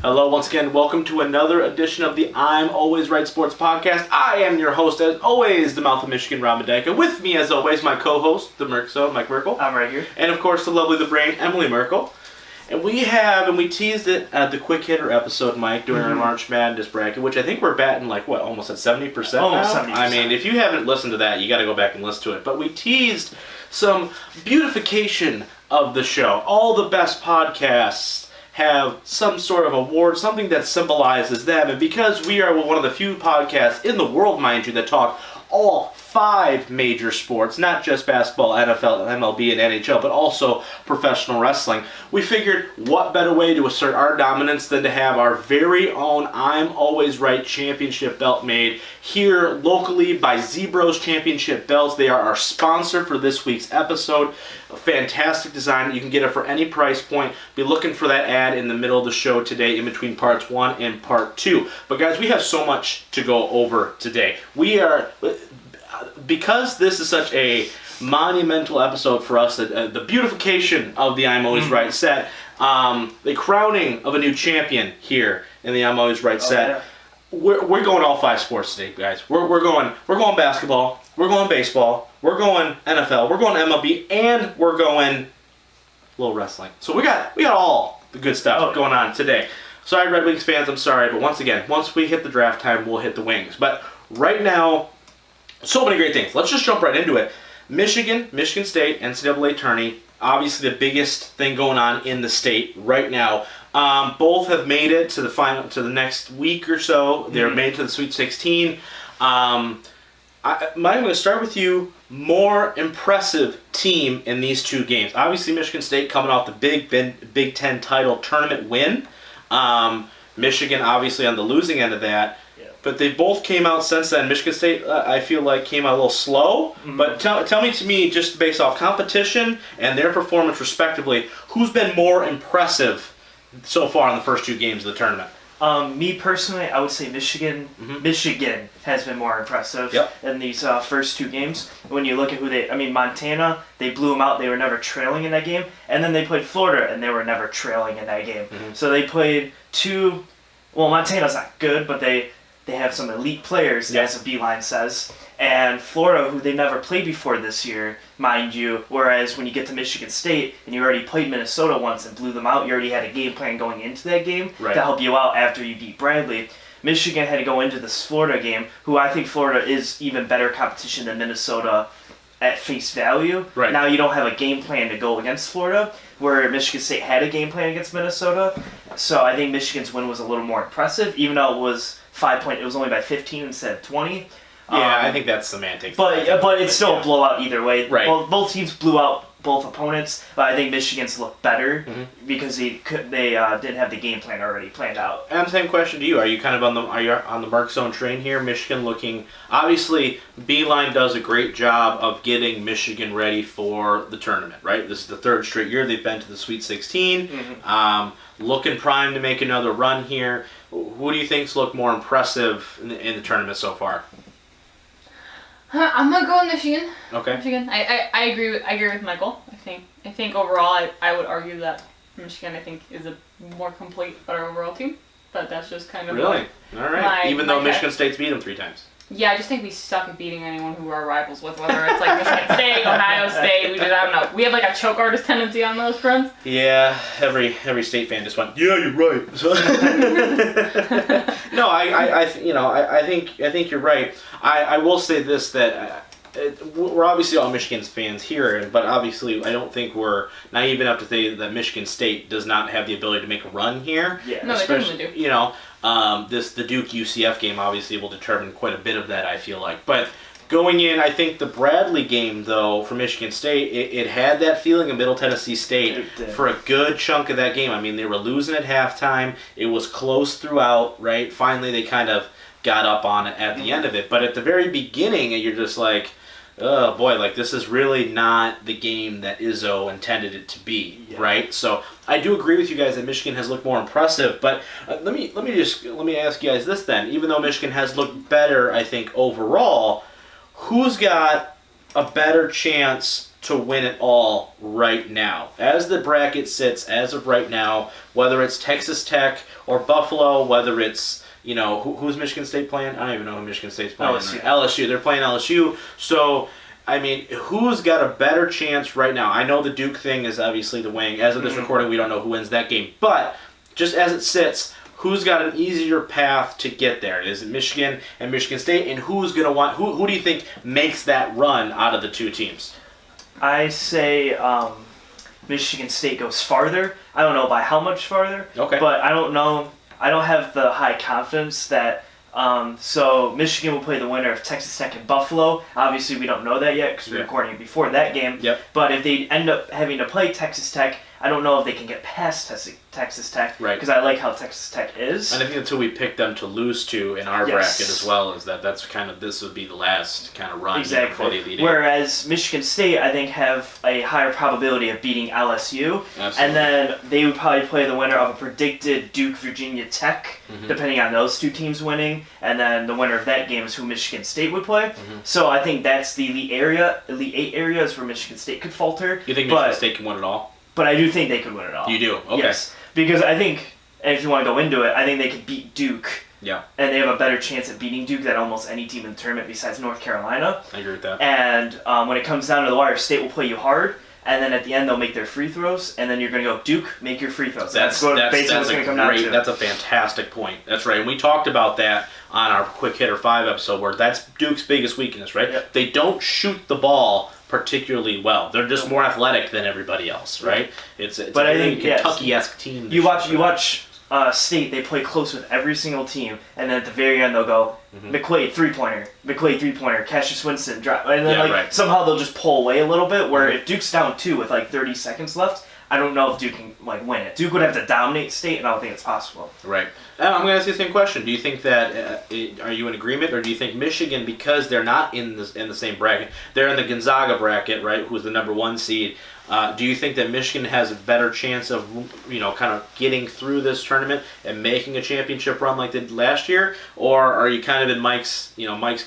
Hello, once again, welcome to another edition of the I'm Always Right Sports Podcast. I am your host, as always, the Mouth of Michigan, Rob Medeka. With me, as always, my co-host, the Merkzone, Mike Merkel. I'm right here. And, of course, the lovely, the brain, Emily Merkel. And we teased it at the Quick Hitter episode, Mike, during our March Madness bracket, which I think we're batting, almost at 70% Almost now? 70%. I mean, if you haven't listened to that, you got to go back and listen to it. But we teased some beautification of the show. All the best podcasts have some sort of award, something that symbolizes them. And because we are one of the few podcasts in the world, mind you, that talk all 5 major sports, not just basketball, NFL, MLB, and NHL, but also professional wrestling, we figured what better way to assert our dominance than to have our very own I'm Always Right championship belt made here locally by Zebros Championship Belts. They are our sponsor for this week's episode. A fantastic design. You can get it for any price point. Be looking for that ad in the middle of the show today in between parts 1 and part 2. But guys, we have so much to go over today. Because this is such a monumental episode for us, the beautification of the I'm Always Right set, the crowning of a new champion here in the I'm Always Right set. Yeah. We're going all 5 sports today, guys. We're going basketball, we're going baseball, we're going NFL, we're going MLB, and we're going a little wrestling. So we got all the good stuff going on today. Sorry, Red Wings fans, I'm sorry, but once we hit the draft time, we'll hit the Wings. But right now, so many great things. Let's just jump right into it. Michigan State, NCAA tourney, obviously the biggest thing going on in the state right now. Both have made it to the final, to the next week or so. They're made to the Sweet 16. Mike, I'm going to start with you. More impressive team in these 2 games. Obviously, Michigan State coming off the Big Ten title tournament win. Michigan, obviously, on the losing end of that. But they both came out since then. Michigan State, I feel like, came out a little slow. But tell me, just based off competition and their performance respectively, who's been more impressive so far in the first 2 games of the tournament? Me personally, I would say Michigan. Michigan has been more impressive in these first 2 games. When you look at Montana, they blew them out. They were never trailing in that game. And then they played Florida, and they were never trailing in that game. So they played 2. Well, Montana's not good, but they have some elite players, as a Beeline says. And Florida, who they never played before this year, mind you. Whereas when you get to Michigan State and you already played Minnesota once and blew them out, you already had a game plan going into that game to help you out after you beat Bradley. Michigan had to go into this Florida game, who I think Florida is even better competition than Minnesota at face value. Now you don't have a game plan to go against Florida, where Michigan State had a game plan against Minnesota. So I think Michigan's win was a little more impressive, even though it was 5 point. It was only by 15 instead of 20. I think that's semantics. But it's still a blowout either way. Right. Well, both teams blew out both opponents, but I think Michigan's looked better because they didn't have the game plan already planned out. And same question to you. Are you kind of on the Merkzone train here? Michigan looking, obviously, Beeline does a great job of getting Michigan ready for the tournament, right? This is the 3rd straight year they've been to the Sweet 16. Looking primed to make another run here. Who do you think's looked more impressive in the tournament so far? I'm gonna go with Michigan. Okay. Michigan. I agree with Michael. I think overall I would argue that Michigan is a more complete, better overall team. But that's just kind of really all right. Even though Michigan State's beat them 3 times. Yeah, I just think we suck at beating anyone who we're rivals with, whether it's like Michigan State, Ohio State. I don't know. We have like a choke artist tendency on those fronts. Yeah, every state fan just went, yeah, you're right. No, I think you're right. I will say this, that we're obviously all Michigan fans here, but obviously I don't think we're naive enough to say that Michigan State does not have the ability to make a run here. Yeah, no, they definitely do. The Duke UCF game obviously will determine quite a bit of that, I feel like. But going in, I think the Bradley game, though, for Michigan State, it had that feeling of Middle Tennessee State for a good chunk of that game. I mean, they were losing at halftime. It was close throughout, right? Finally, they kind of got up on it at the end of it. But at the very beginning, you're just like, oh boy, like this is really not the game that Izzo intended it to be, right? So I do agree with you guys that Michigan has looked more impressive, but let me ask you guys this then. Even though Michigan has looked better, I think overall, who's got a better chance to win it all right now. As the bracket sits, as of right now, whether it's Texas Tech or Buffalo, whether it's, who's Michigan State playing? I don't even know who Michigan State's playing. LSU. They're playing LSU. So, I mean, who's got a better chance right now? I know the Duke thing is obviously the wing. As of this recording, we don't know who wins that game. But just as it sits, who's got an easier path to get there? Is it Michigan and Michigan State? And who's going to want? Who do you think makes that run out of the two teams? I say Michigan State goes farther. I don't know by how much farther. Okay. But I don't know. I don't have the high confidence that. So Michigan will play the winner of Texas Tech and Buffalo. Obviously, we don't know that yet because we're recording it before that game. Yep. But if they end up having to play Texas Tech, I don't know if they can get past Texas Tech. Right. Because I like how Texas Tech is. And I think that's who we picked them to lose to in our bracket as well. Is that's kind of this would be the last kind of run before the Elite Eight. Whereas Michigan State, I think, have a higher probability of beating LSU. Absolutely. And then they would probably play the winner of a predicted Duke Virginia Tech, depending on those two teams winning. And then the winner of that game is who Michigan State would play. So I think that's the Elite Eight area is where Michigan State could falter. You think Michigan State can win it all? But I do think they could win it all. You do? Okay. Yes. Because I think, and if you want to go into it, I think they could beat Duke. Yeah. And they have a better chance at beating Duke than almost any team in the tournament besides North Carolina. I agree with that. And when it comes down to the wire, State will play you hard, and then at the end they'll make their free throws, and then you're going to go, Duke, make your free throws. That's what's going to come down to. That's a fantastic point. That's right. And we talked about that on our Quick Hitter 5 episode where that's Duke's biggest weakness, right? Yep. They don't shoot the ball particularly well. They're just more athletic than everybody else, right? It's but a really Kentucky-esque team. You watch State, they play close with every single team, and then at the very end they'll go, McQuaid three-pointer, Cassius Winston drop, and then somehow they'll just pull away a little bit, where if Duke's down 2 with 30 seconds left, I don't know if Duke can win it. Duke would have to dominate State, and I don't think it's possible. Right. I'm going to ask you the same question. Do you think that are you in agreement, or do you think Michigan, because they're not in the same bracket, they're in the Gonzaga bracket, right? Who's the number 1 seed? Do you think that Michigan has a better chance of kind of getting through this tournament and making a championship run like they did last year, or are you kind of in Mike's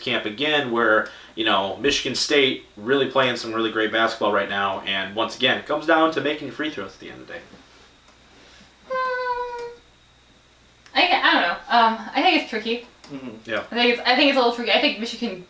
camp again, where Michigan State really playing some really great basketball right now, and once again, it comes down to making free throws at the end of the day? I don't know. I think it's tricky. Yeah. I think it's a little tricky. I think Michigan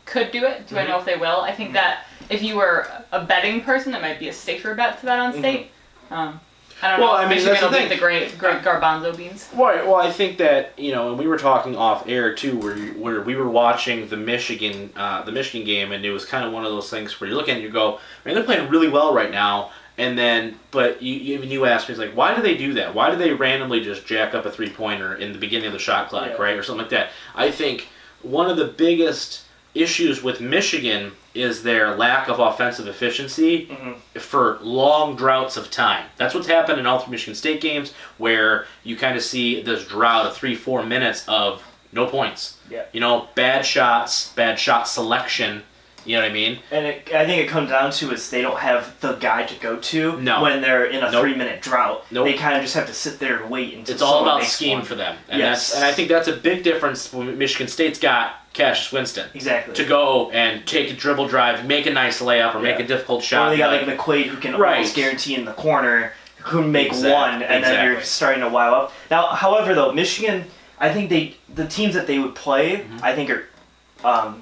could do it. Do I know if they will? I think that if you were a betting person, it might be a safer bet to bet on State. I don't know. I mean, Michigan will that's beat the great garbanzo beans. Right. Well, I think that and we were talking off air too, where we were watching the Michigan game, and it was kind of one of those things where you look at it and you go, man, they're playing really well right now. And then, but you asked me, it's like, why do they do that? Why do they randomly just jack up a 3-pointer in the beginning of the shot clock, right, or something like that? I think one of the biggest issues with Michigan is their lack of offensive efficiency for long droughts of time. That's what's happened in all 3 Michigan State games, where you kind of see this drought of 3-4 minutes of no points. Yeah. Bad shots, bad shot selection. You know what I mean? And I think it comes down to is they don't have the guy to go to when they're in a 3-minute drought. They kind of just have to sit there and wait until it's all about scheme for them. And and I think that's a big difference when Michigan State's got Cassius Winston. Exactly. To go and take a dribble drive, make a nice layup, or make a difficult shot. Or they got McQuaid who can almost guarantee in the corner, who can make one, and then you're starting to wow up. Now, however, though, Michigan, I think the teams that they would play, I think are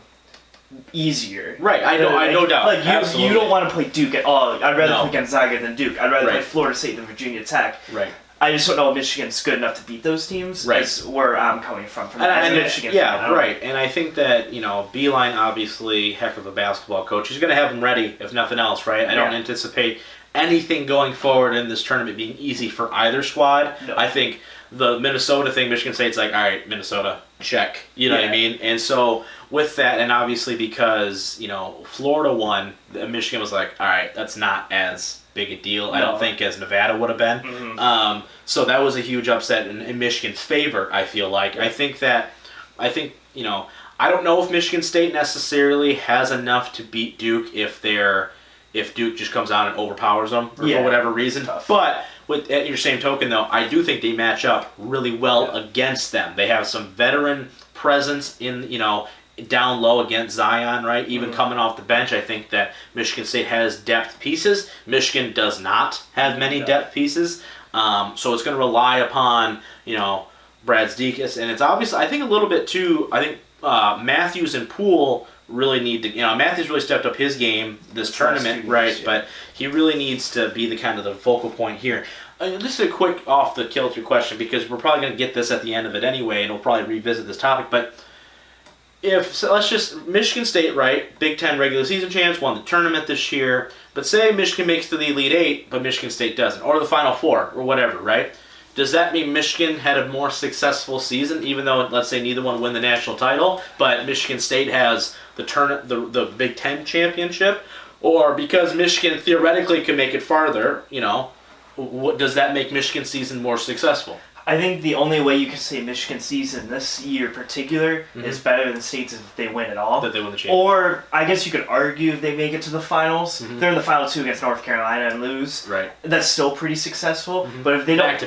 easier. Right, I no doubt. You don't want to play Duke at all. I'd rather play Gonzaga than Duke. I'd rather play Florida State than Virginia Tech. Right. I just don't know if Michigan's good enough to beat those teams. Right. Is where I'm coming from Michigan. Yeah, right. And I think that, Beeline, obviously, heck of a basketball coach. He's going to have them ready, if nothing else, right? I don't anticipate anything going forward in this tournament being easy for either squad. No. I think the Minnesota thing, Michigan State's like, all right, Minnesota, check. You know what I mean? And so with that, and obviously because, Florida won, Michigan was like, all right, that's not as big a deal, I don't think, as Nevada would have been. So that was a huge upset in Michigan's favor, I feel like. I think, I don't know if Michigan State necessarily has enough to beat Duke if Duke just comes out and overpowers them for whatever reason. Tough. But at your same token, though, I do think they match up really well against them. They have some veteran presence in down low against Zion, right? Even coming off the bench, I think that Michigan State has depth pieces. Michigan does not have many depth pieces. So it's going to rely upon, Brad Deacon's, and it's obvious. I think a little bit too. I think Matthews and Poole really need to. Matthews really stepped up his game this tournament, right? Yeah. But he really needs to be the kind of the focal point here. This is a quick off the kilter question because we're probably going to get this at the end of it anyway, and we'll probably revisit this topic. But let's just Michigan State, right? Big Ten regular season champs, won the tournament this year. But say Michigan makes it to the Elite Eight, but Michigan State doesn't, or the Final Four, or whatever, right? Does that mean Michigan had a more successful season, even though, let's say, neither one win the national title, but Michigan State has the Big Ten championship? Or because Michigan theoretically could make it farther, does that make Michigan's season more successful? I think the only way you can say Michigan's season this year in particular is better than State's if they win at all. That they win the championship. Or I guess you could argue if they make it to the finals. They're in the final two against North Carolina and lose. Right. That's still pretty successful. But if they don't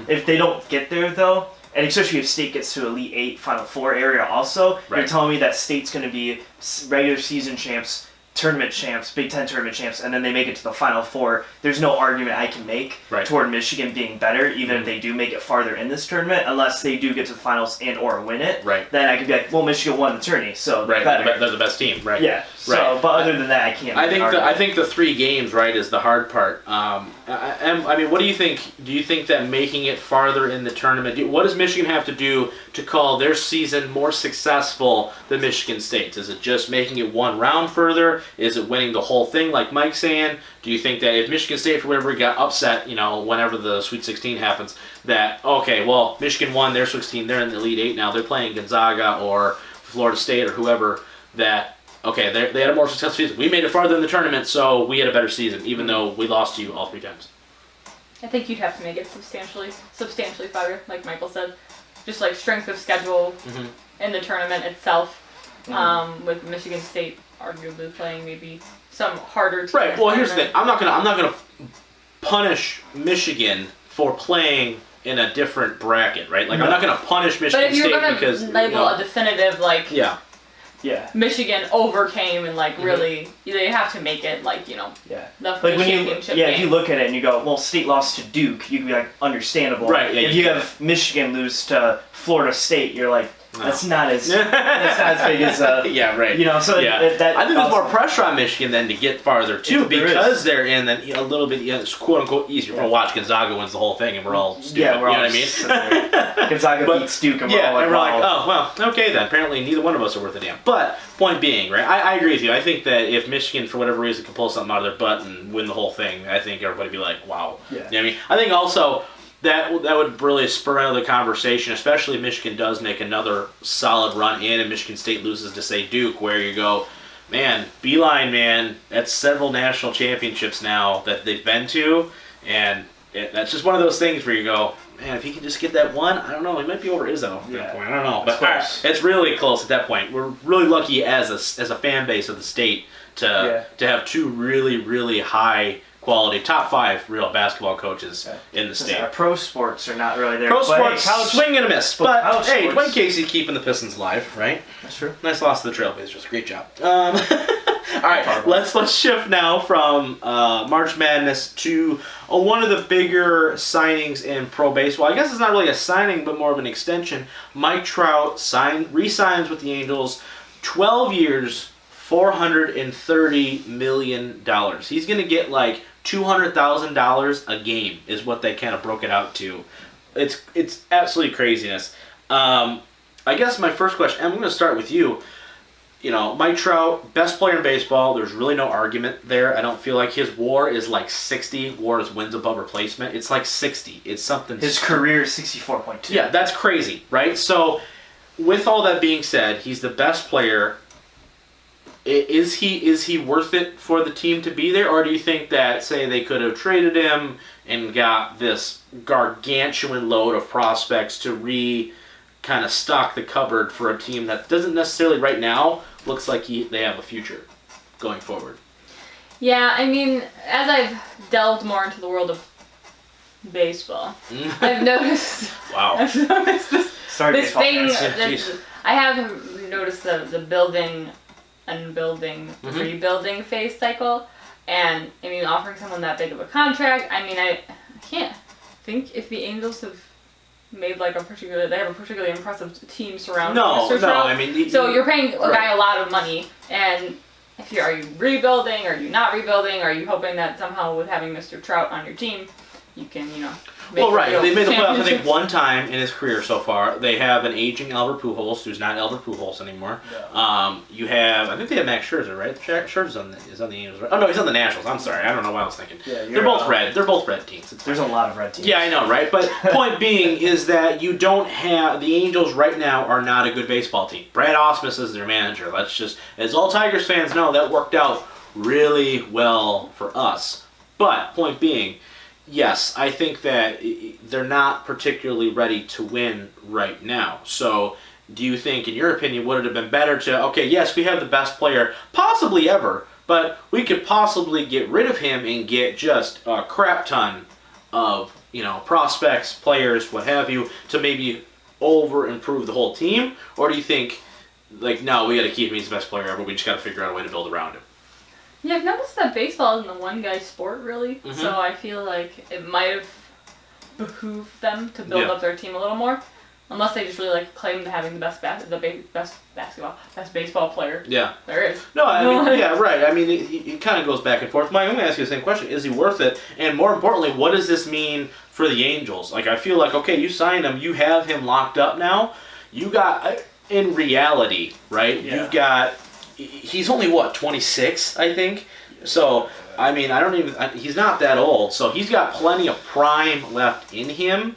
if they don't get there though, and especially if State gets to Elite Eight, Final Four area also, you're telling me that State's going to be regular season champs, tournament champs, Big Ten tournament champs, and then they make it to the Final Four. There's no argument I can make toward Michigan being better, even if they do make it farther in this tournament, unless they do get to the finals and or win it. Right. Then I could be like, well, Michigan won the tourney, so they're better. They're the best team, right? Yeah. So, but other than that, I can't. I think the 3 games, right, is the hard part. I mean, what do you think? Do you think that making it farther in the tournament, what does Michigan have to do to call their season more successful than Michigan State's? Is it just making it one round further? Is it winning the whole thing, like Mike's saying? Do you think that if Michigan State, for whatever, got upset, whenever the Sweet 16 happens, that, okay, well, Michigan won their 16, they're in the Elite Eight now, they're playing Gonzaga or Florida State or whoever, that, okay, they had a more successful season. We made it farther in the tournament, so we had a better season, even though we lost to you all 3 times. I think you'd have to make it substantially farther, like Michael said. Just like strength of schedule in the tournament itself, with Michigan State arguably playing maybe some harder teams. Right. Well, here's the thing. I'm not gonna punish Michigan for playing in a different bracket, right? Like I'm not gonna punish Michigan State because label a definitive Yeah. Michigan overcame and really they have to make it the championship game. If you look at it and you go, well, State lost to Duke, you can be like, understandable. Right. Yeah, if you have Michigan lose to Florida State, you're like, that's not as big as yeah, right. So that I think there's more pressure on Michigan then to get farther too because they're in then a little bit quote unquote easier. We're gonna watch Gonzaga wins the whole thing and we're all stupid. Yeah, we're all, you know what I mean? Gonzaga beats Duke and we're all like, and we're like, oh well, okay then. Apparently neither one of us are worth a damn. But point being, right? I agree with you. I think that if Michigan for whatever reason can pull something out of their butt and win the whole thing, I think everybody would be like, wow. Yeah. You know what I mean? I think also that would really spur another conversation, especially if Michigan does make another solid run in and Michigan State loses to, say, Duke, where you go, man, Beeline, man, that's several national championships now that they've been to, and that's just one of those things where you go, man, if he can just get that one, I don't know, he might be over Izzo at that point. I don't know, but it's really close at that point. We're really lucky as a fan base of the state to have 2 really, really high quality, top 5 real basketball coaches in the state. Pro sports are not really there. Pro sports, swing and a miss. But hey, sports. Dwayne Casey's keeping the Pistons alive, right? That's true. Nice loss to the Trailblazers. Great job. All right, let's shift now from March Madness to one of the bigger signings in pro baseball. I guess it's not really a signing, but more of an extension. Mike Trout re-signs with the Angels, 12 years, $430 million. He's going to get like $200,000 a game is what they kind of broke it out to. It's absolutely craziness. I guess my first question, and I'm going to start with you. Mike Trout, best player in baseball. There's really no argument there. I don't feel like his WAR is like 60. WAR is wins above replacement. It's like 60. It's something. His career is 64.2. Yeah, that's crazy, right? So, with all that being said, he's the best player. Is he worth it for the team to be there, or do you think that, say, they could have traded him and got this gargantuan load of prospects to kind of stock the cupboard for a team that doesn't necessarily right now looks like they have a future going forward? Yeah, I mean, as I've delved more into the world of baseball, I've noticed. Wow. I've noticed this thing. I have noticed the building, unbuilding, rebuilding phase cycle, and I mean, offering someone that big of a contract. I mean, I can't think if the Angels have made like they have a particularly impressive team surrounding Mr. Trout. I mean, so you're paying a guy a lot of money, and are you rebuilding? Are you not rebuilding? Are you hoping that somehow with having Mr. Trout on your team, you can, Well, right. They made the playoffs, I think, one time in his career so far. They have an aging Albert Pujols, who's not Albert Pujols anymore. Yeah. You have, I think they have Max Scherzer, right? Scherzer's is on the Angels, right? Oh, no, he's on the Nationals. I'm sorry. I don't know what I was thinking. Yeah, they're both red. They're both red teams. There's a lot of red teams. Yeah, I know, right? But point being is that you don't have, the Angels right now are not a good baseball team. Brad Ausmus is their manager. As all Tigers fans know, that worked out really well for us. But, point being, yes, I think that they're not particularly ready to win right now. So, do you think, in your opinion, would it have been better to, okay, yes, we have the best player possibly ever, but we could possibly get rid of him and get just a crap ton of, prospects, players, what have you, to maybe over-improve the whole team? Or do you think, no, we got to keep him, he's the best player ever, we just got to figure out a way to build around him? Yeah, I've noticed that baseball isn't a one-guy sport, really. Mm-hmm. So I feel like it might have behooved them to build up their team a little more, unless they just really claim to having the best baseball player. Yeah, there is. No, I mean, yeah, right. I mean, it kind of goes back and forth. Mike, I'm going to ask you the same question: is he worth it? And more importantly, what does this mean for the Angels? I feel like, okay, you signed him, you have him locked up now. You got, in reality, right? Yeah. You've got. He's only, 26, I think? So, I mean, he's not that old, so he's got plenty of prime left in him.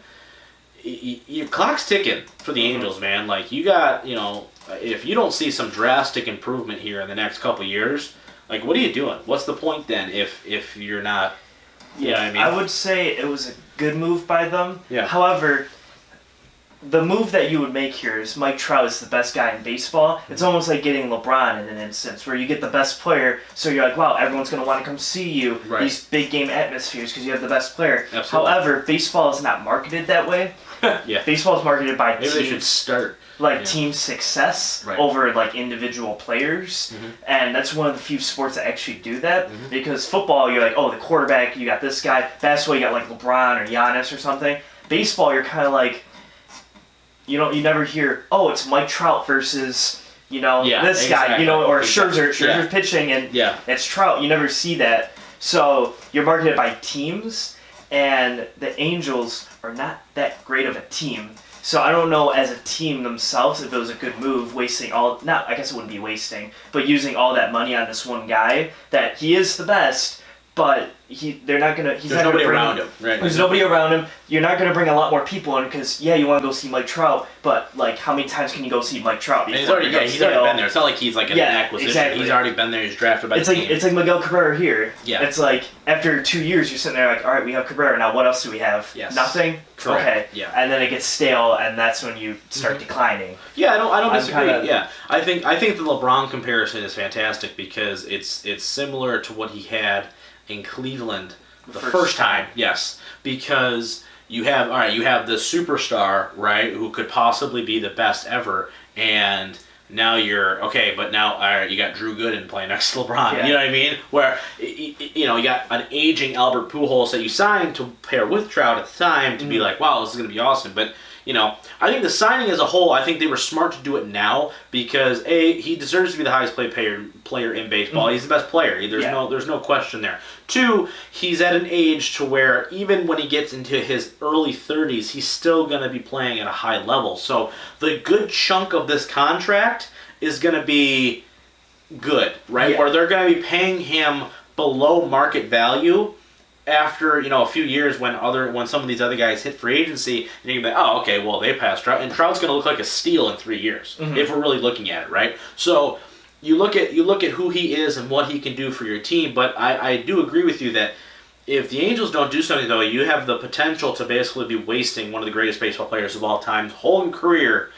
Your clock's ticking for the Angels, man. You got, if you don't see some drastic improvement here in the next couple of years, what are you doing? What's the point then if you're not, you know what I mean? I would say it was a good move by them. Yeah. However, the move that you would make here is Mike Trout is the best guy in baseball. It's almost like getting LeBron in an instance where you get the best player, so you're like, wow, everyone's going to want to come see you. Right. These big game atmospheres because you have the best player. Absolutely. However, baseball is not marketed that way. Yeah. Baseball is marketed by Maybe they should start. Team success over individual players. Mm-hmm. And that's one of the few sports that actually do that. Mm-hmm. Because football, you're like, oh, the quarterback, you got this guy. Basketball, you got LeBron or Giannis or something. Baseball, you're kind of like, you never hear, oh, it's Mike Trout versus, this guy, or Scherzer's pitching and it's Trout. You never see that. So you're marketed by teams, and the Angels are not that great of a team. So I don't know as a team themselves if it was a good move wasting I guess it wouldn't be wasting, but using all that money on this one guy that he is the best, but they're not gonna. There's nobody around him, right? There's nobody around him. You're not gonna bring a lot more people in because you want to go see Mike Trout, but how many times can you go see Mike Trout? And he's already been there. It's not like he's an acquisition. Exactly. He's already been there. He's drafted by the team. It's like Miguel Cabrera here. Yeah. It's like after 2 years, you're sitting there like, all right, we have Cabrera now. What else do we have? Yes. Nothing. Correct. Okay. Yeah. And then it gets stale, and that's when you start declining. Yeah, I don't disagree. I think the LeBron comparison is fantastic because it's similar to what he had in Cleveland the first time. Yes, because you have the superstar, right, who could possibly be the best ever, and now you're okay, but now you got Drew Gooden playing next to LeBron. Yeah. You know what I mean? Where you got an aging Albert Pujols that you signed to pair with Trout at the time to be like, wow, this is going to be awesome. But I think the signing as a whole, I think they were smart to do it now because he deserves to be the highest paid player in baseball. Mm-hmm. He's the best player. There's no question there. 2, he's at an age to where even when he gets into his early 30s, he's still going to be playing at a high level. So the good chunk of this contract is going to be good, right? Yeah. Where they're going to be paying him below market value. After a few years when some of these other guys hit free agency, and you're gonna be like, oh, okay, well they passed Trout, and Trout's gonna look like a steal in 3 years if we're really looking at it, right? So you look at who he is and what he can do for your team, but I do agree with you that if the Angels don't do something though, you have the potential to basically be wasting one of the greatest baseball players of all time, whole career.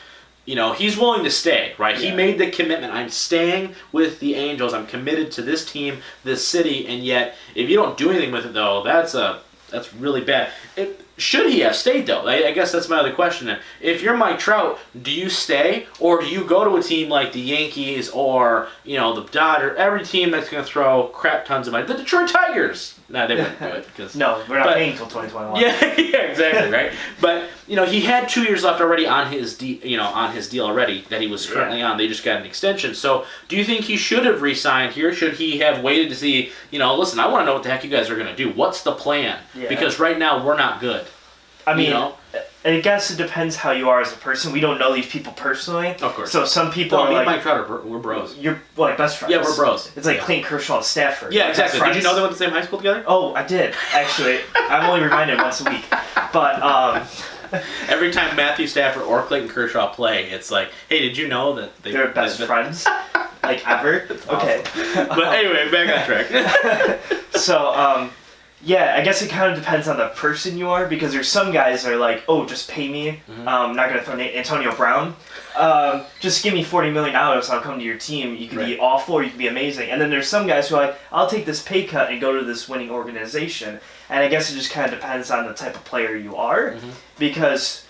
He's willing to stay, right? Yeah. He made the commitment. I'm staying with the Angels. I'm committed to this team, this city, and yet if you don't do anything with it, though, that's really bad. should he have stayed, though? I guess that's my other question. Then. If you're Mike Trout, do you stay, or do you go to a team like the Yankees or, the Dodgers, every team that's going to throw crap tons of money? The Detroit Tigers. No, they wouldn't do it. No, we're not paying until 2021. Yeah, exactly, right? But, he had 2 years left already on his deal already that he was currently on. They just got an extension. So, do you think he should have re-signed here? Should he have waited to see, listen, I want to know what the heck you guys are going to do. What's the plan? Yeah. Because right now, we're not good. I mean, I guess it depends how you are as a person. We don't know these people personally. Of course. So some people are like... Mike Trout, we're bros. You're like best friends. Yeah, we're bros. It's like Clayton Kershaw and Stafford. Yeah, exactly. Did you know they went to the same high school together? Oh, I did, actually. I'm only reminded once a week. But, every time Matthew Stafford or Clayton Kershaw play, it's like, hey, did you know that they're best friends? Like, ever? Okay. But anyway, back on track. So, yeah, I guess it kind of depends on the person you are, because there's some guys that are like, oh, just pay me. I'm not going to throw Antonio Brown. Just give me $40 million, I'll come to your team. You can be awful or you can be amazing. And then there's some guys who are like, I'll take this pay cut and go to this winning organization. And I guess it just kind of depends on the type of player you are, because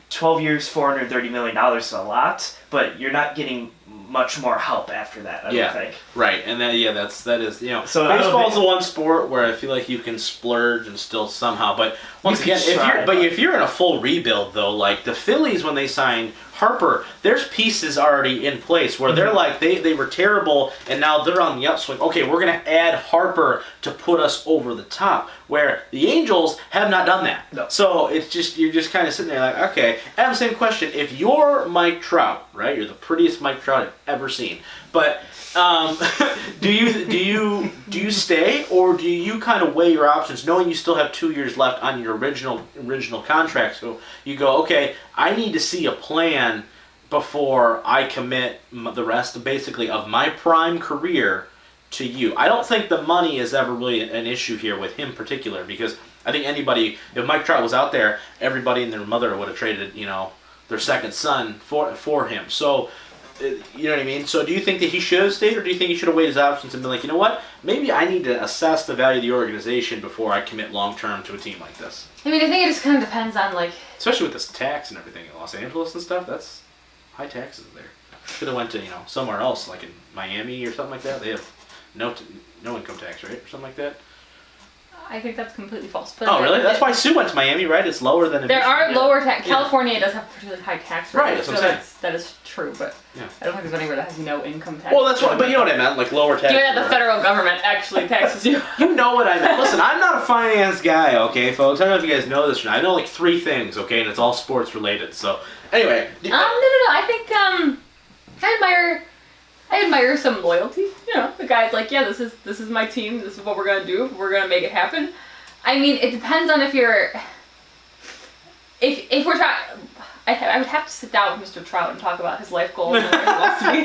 12 years, $430 million is a lot, but you're not getting much more help after that, I don't think. Right, and that is So baseball's the one sport where I feel like you can splurge and still somehow, but once again, if you're in a full rebuild though, like the Phillies when they signed Harper, there's pieces already in place where they're like they were terrible and now they're on the upswing. Okay, we're gonna add Harper to put us over the top. Where the Angels have not done that. No. So it's just you're just kind of sitting there like, okay. And the same question: if you're Mike Trout, right? You're the prettiest Mike Trout I've ever seen. But do you stay or do you kind of weigh your options, knowing you still have 2 years left on your original contract? So you go, okay, I need to see a plan before I commit the rest, basically, of my prime career to you. I don't think the money is ever really an issue here with him in particular, because I think if Mike Trout was out there, everybody and their mother would have traded, their second son for him. So, you know what I mean? So do you think that he should have stayed, or do you think he should have weighed his options and been like, you know what, maybe I need to assess the value of the organization before I commit long-term to a team like this? I mean, I think it just kind of depends on, like... Especially with this tax and everything in Los Angeles and stuff, that's high taxes there. Should have went to, somewhere else, like in Miami or something like that. They have no income tax, right? Or something like that. I think that's completely false. But oh, really? That's why Sue went to Miami, right? It's lower than... There are lower tax... California does have particularly high tax rates. Right, that's what I'm saying. That is true, but I don't think there's anywhere that has no income tax. Well, that's what... But you know what I meant, like lower tax... Yeah, the federal government actually taxes you. You know what I meant. Listen, I'm not a finance guy, okay, folks? I don't know if you guys know this or not. I know like 3 things, okay, and it's all sports related. So, anyway... No. I think, I admire some loyalty. The guy's like, yeah, this is my team. This is what we're gonna do. We're gonna make it happen. I mean, it depends on if we're talking. I would have to sit down with Mr. Trout and talk about his life goals and where he wants to be.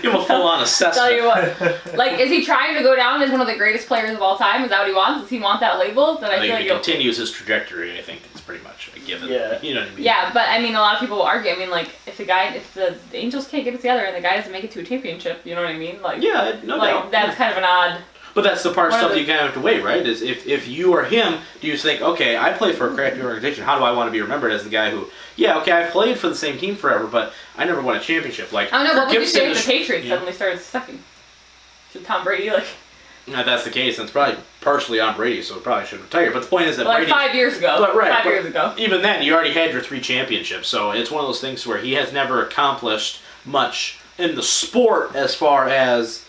Give him a full-on assessment. Tell you what, like, is he trying to go down as one of the greatest players of all time? Is that what he wants? Does he want that label? Then I feel like if he continues his trajectory, I think it's pretty much a given. Yeah. You know what I mean? Yeah, but I mean, a lot of people will argue. I mean, like, if the Angels can't get it together and the guy doesn't make it to a championship, you know what I mean? Like, yeah, no doubt. That's kind of an odd. But that's the part of stuff you kind of have to weigh, right? Is if you are him, do you think, okay, I play for a crappy organization. How do I want to be remembered as the guy who, I played for the same team forever, but I never won a championship? Like, I don't know, what would you say if the Patriots suddenly started sucking? Should Tom Brady, like... If that's the case, then it's probably partially on Brady, so it probably should retire. But the point is that Brady... 5 years ago. But, right, 5 years ago. Even then, you already had your 3 championships, so it's one of those things where he has never accomplished much in the sport as far as,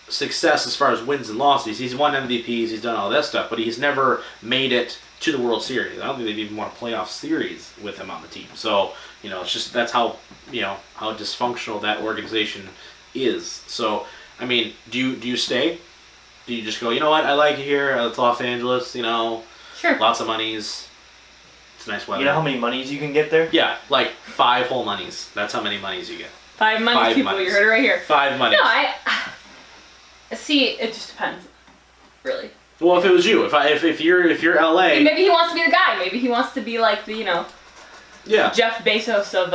success as far as wins and losses. He's won MVPs, he's done all that stuff, but he's never made it to the World Series. I don't think they've even won a playoff series with him on the team. So, it's just that's how dysfunctional that organization is. So, I mean, do you stay? Do you just go, you know what, I like it here, it's Los Angeles, Sure. Lots of monies. It's nice weather. You know how many monies you can get there? Yeah, like 5 whole monies. That's how many monies you get. 5 monies, people. Monies. You heard it right here. 5 monies. No, see, it just depends, really. Well, if it was you, if you're LA, maybe he wants to be the guy. Maybe he wants to be like the Jeff Bezos of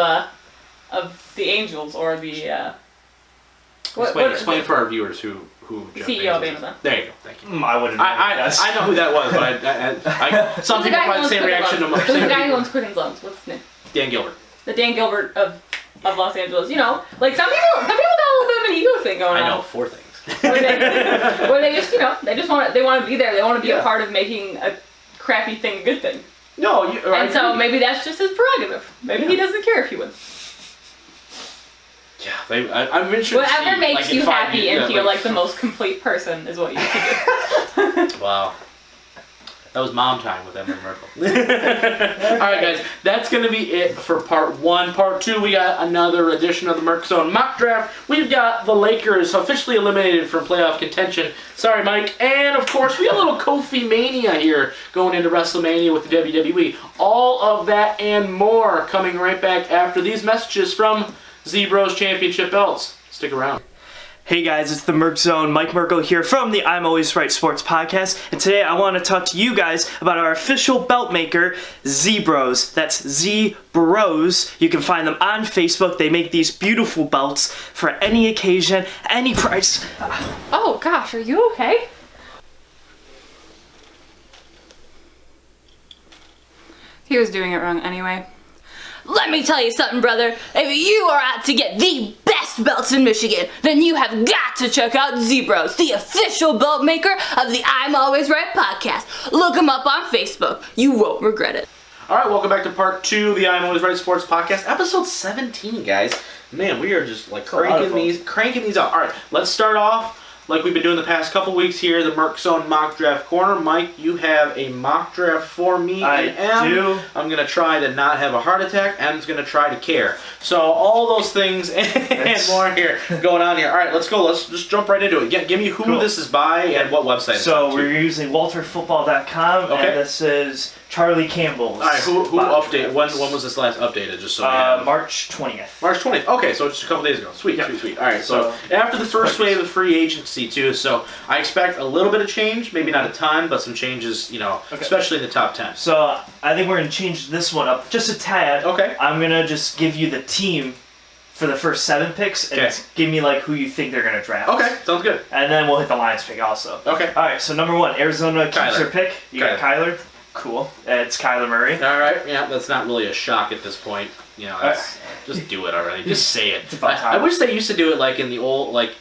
the Angels or the Explain for our viewers who Jeff CEO of Bezos is. Amazon. There you go. Thank you. I wouldn't know. I know who that was, but some people probably the same reaction to Who's the guy who owns Quicken Loans? What's his name? Dan Gilbert. The Dan Gilbert of Los Angeles. You know, like some people got a little bit of an ego thing going on. I know 4 things. where they just, they want to be there. They want to be a part of making a crappy thing a good thing. No, and so maybe that's just his prerogative. Maybe he doesn't care if he wins. Yeah, I'm interested. Whatever makes you happy and feel like the most most complete person is what you should do. Wow. That was mom time with Emily Merkel. Alright guys, that's going to be it for part 1. Part 2, we got another edition of the Merkzone Mock Draft. We've got the Lakers officially eliminated from playoff contention. Sorry, Mike. And of course, we got a little Kofi Mania here going into Wrestlemania with the WWE. All of that and more coming right back after these messages from Z-Bros Championship belts. Stick around. Hey guys, it's the Merkzone, Mike Merkel here from the I'm Always Right Sports podcast, and today I want to talk to you guys about our official belt maker, Z-Bros. That's Z-Bros. You can find them on Facebook. They make these beautiful belts for any occasion, any price. Oh gosh, are you okay? He was doing it wrong anyway. Let me tell you something, brother. If you are out to get the best belts in Michigan, then you have got to check out Z-Bros, the official belt maker of the I'm Always Right podcast. Look them up on Facebook. You won't regret it. All right, welcome back to part 2 of the I'm Always Right Sports podcast, episode 17, guys. Man, we are just like cranking these out. All right, let's start off like we've been doing the past couple weeks here, the Merkzone Mock Draft Corner. Mike, you have a mock draft for me. I do. I'm going to try to not have a heart attack. Em's going to try to care. So all those things and more here going on here. All right, let's go. Let's just jump right into it. Give me who this is by and what website. So we're using walterfootball.com, okay. And this is Charlie Campbell's. All right, who updated? When was this last updated? Just so we have March 20th. March 20th. Okay, so just a couple days ago. Sweet. All right, so after the first wave of free agency too, so I expect a little bit of change, maybe not a ton, but some changes, especially in the top 10. So I think we're going to change this one up just a tad. Okay. I'm going to just give you the team for the first 7 picks, and give me like who you think they're going to draft. Okay, sounds good. And then we'll hit the Lions pick also. Okay. All right, so number 1, Arizona keeps their pick. You got Kyler. Cool. It's Kyler Murray. All right, yeah, that's not really a shock at this point. Just do it already. Just say it. I wish they used to do it like in the old, like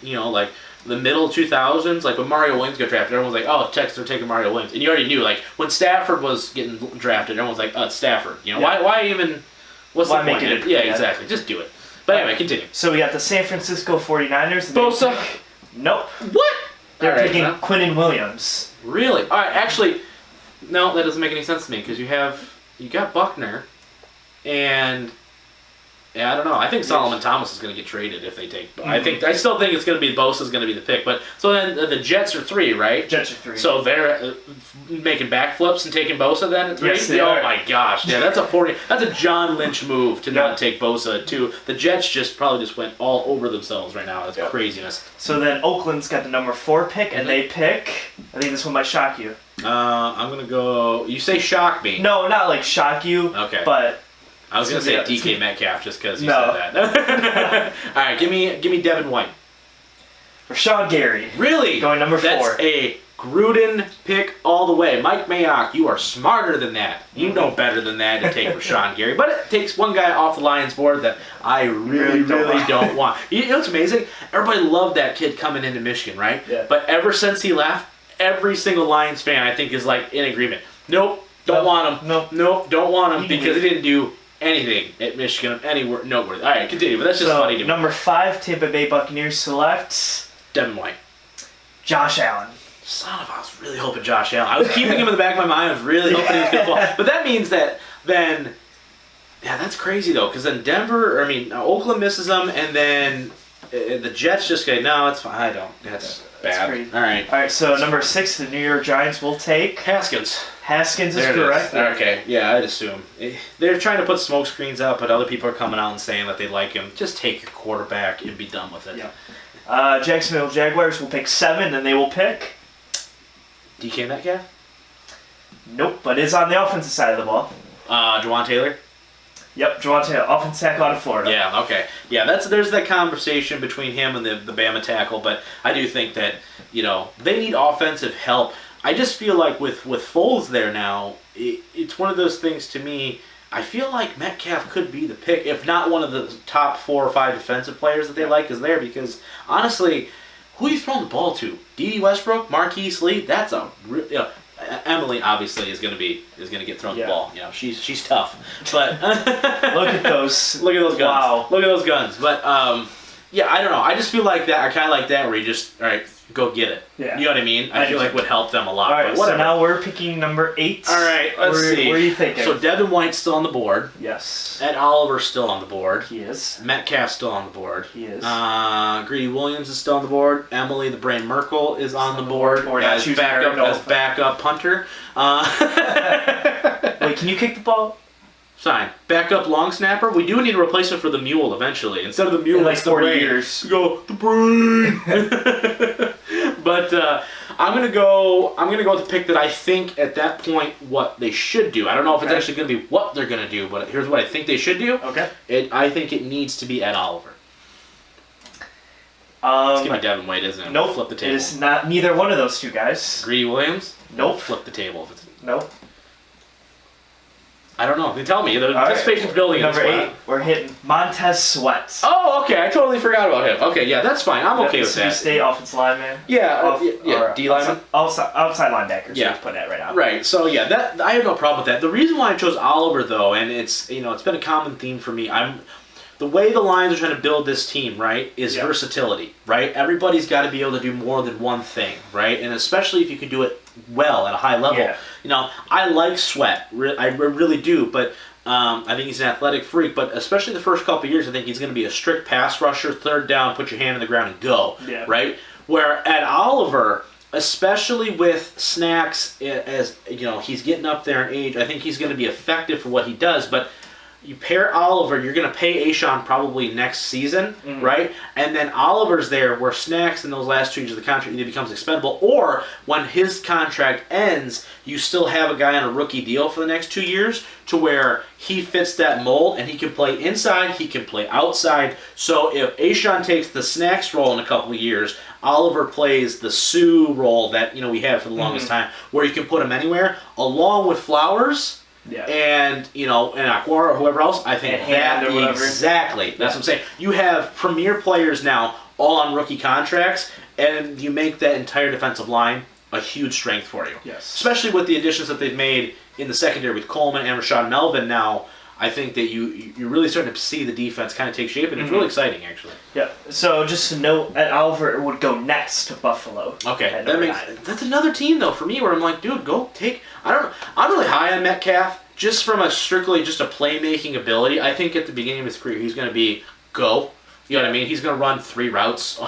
the middle 2000s, like when Mario Williams got drafted, everyone was like, oh, Texans are taking Mario Williams. And you already knew, like, when Stafford was getting drafted, everyone was like, oh, it's Stafford. Why even, what's the point? Yeah, exactly. Just do it. But anyway, continue. So we got the San Francisco 49ers. Bosa? Nope. What? They're picking Quinnen Williams. Really? All right, actually, no, that doesn't make any sense to me, because you got Buckner, and I don't know. I think Solomon Thomas is going to get traded if they take. Mm-hmm. I still think it's going to be Bosa's going to be the pick. But so then the Jets are 3, right? Jets are 3. So they're making backflips and taking Bosa then at 3. Yes, they are. Oh my gosh! Yeah, that's a John Lynch move to not take Bosa at 2. The Jets probably went all over themselves right now. That's craziness. So then Oakland's got the number 4 pick, and they pick. I think this one might shock you. I'm gonna go. You say shock me? No, not like shock you. Okay. But I was gonna say DK Metcalf just because you said that. All right, give me Devin White. Rashawn Gary. Really? Going number 4. That's a Gruden pick all the way. Mike Mayock, you are smarter than that. You know better than that to take Rashawn Gary. But it takes one guy off the Lions board that I really don't want. You know what's amazing? Everybody loved that kid coming into Michigan, right? Yeah. But ever since he left, every single Lions fan I think is like in agreement. Nope, don't want him. Nope, don't want him because he didn't do anything at Michigan anywhere noteworthy. All right, continue. But that's just funny to me. Number 5, Tampa Bay Buccaneers select Devin White. Josh Allen. Son of, I was really hoping Josh Allen. I was keeping him in the back of my mind. I was really hoping he was going to fall. But that means that then, yeah, that's crazy though. Because then Oakland misses them, and then the Jets just go, no, it's fine. I don't. That's bad. Crazy. All right. So number 6, the New York Giants will take Haskins. Haskins is correct. Okay, yeah, I'd assume. They're trying to put smoke screens out, but other people are coming out and saying that they like him. Just take your quarterback and be done with it. Yeah. Jacksonville Jaguars will pick 7, and they will pick DK Metcalf? Nope, but it's on the offensive side of the ball. Jawan Taylor? Yep, Javante, offensive tackle out of Florida. Yeah, okay. Yeah, there's that conversation between him and the Bama tackle, but I do think that, they need offensive help. I just feel like with Foles there now, it's one of those things to me, I feel like Metcalf could be the pick, if not one of the top 4 or 5 defensive players that they like is there, because honestly, who are you throwing the ball to? D.D. Westbrook, Marquise Lee, that's a Emily obviously is gonna get thrown the ball. She's tough, but look at those guns. Wow. Look at those guns. But I don't know. I just feel like that. I kind of like that where you just all right, go get it. Yeah. You know what I mean? I feel like would help them a lot. All right, but whatever. so now we're picking number 8. All right, let's see. Where are you thinking? So Devin White's still on the board. Yes. Ed Oliver's still on the board. He is. Metcalf's still on the board. He is. Greedy Williams is still on the board. Emily the Brain Merkel is on the board as backup punter. Wait, can you kick the ball? Fine. Backup long snapper. We do need a replacement for the mule eventually. Instead of the mule, like it's the 40 brain. years. Go the brain. But I'm gonna go with the pick that I think at that point what they should do. I don't know if it's actually gonna be what they're gonna do, but here's what I think they should do. Okay. I think it needs to be Ed Oliver. It's gonna be Devin White, isn't it? Nope. Flip the table. It's not neither one of those two guys. Greedy Williams. Nope. Flip the table. If it's... Nope. I don't know. They tell me. The anticipation's building. Number 8, we're hitting Montez Sweat. Oh, okay. I totally forgot about him. Okay, yeah, that's fine. I'm okay with that. Mississippi State offensive lineman. Yeah, D lineman. Outside linebacker. Yeah, put that right now. Right. So yeah, that I have no problem with that. The reason why I chose Oliver though, and it's it's been a common theme for me. The way the Lions are trying to build this team, right, is versatility, right? Everybody's got to be able to do more than one thing, right? And especially if you can do it well at a high level. Yeah. I like Sweat. I really do, but I think he's an athletic freak. But especially the first couple of years, I think he's going to be a strict pass rusher, third down, put your hand in the ground and go, right? Where at Oliver, especially with snacks, as he's getting up there in age, I think he's going to be effective for what he does, but you pair Oliver, you're going to pay Ashawn probably next season, right? And then Oliver's there where Snacks in those last 2 years of the contract either becomes expendable or when his contract ends, you still have a guy on a rookie deal for the next 2 years to where he fits that mold and he can play inside, he can play outside. So if Ashawn takes the Snacks role in a couple of years, Oliver plays the Sue role that we had for the longest time where you can put him anywhere along with Flowers. Yeah. And Aquara or whoever else, I think exactly. That's what I'm saying. You have premier players now, all on rookie contracts, and you make that entire defensive line a huge strength for you. Yes. Especially with the additions that they've made in the secondary with Coleman and Rashad Melvin now. I think that you're really starting to see the defense kind of take shape, and it's really exciting, actually. Yeah. So just to note, Ed Oliver would go next to Buffalo. Okay, that's another team though for me where I'm like, dude, go take. I don't know. I'm really high on Metcalf just from strictly a playmaking ability. I think at the beginning of his career he's going to be go. You know what I mean? He's going to run 3 routes. A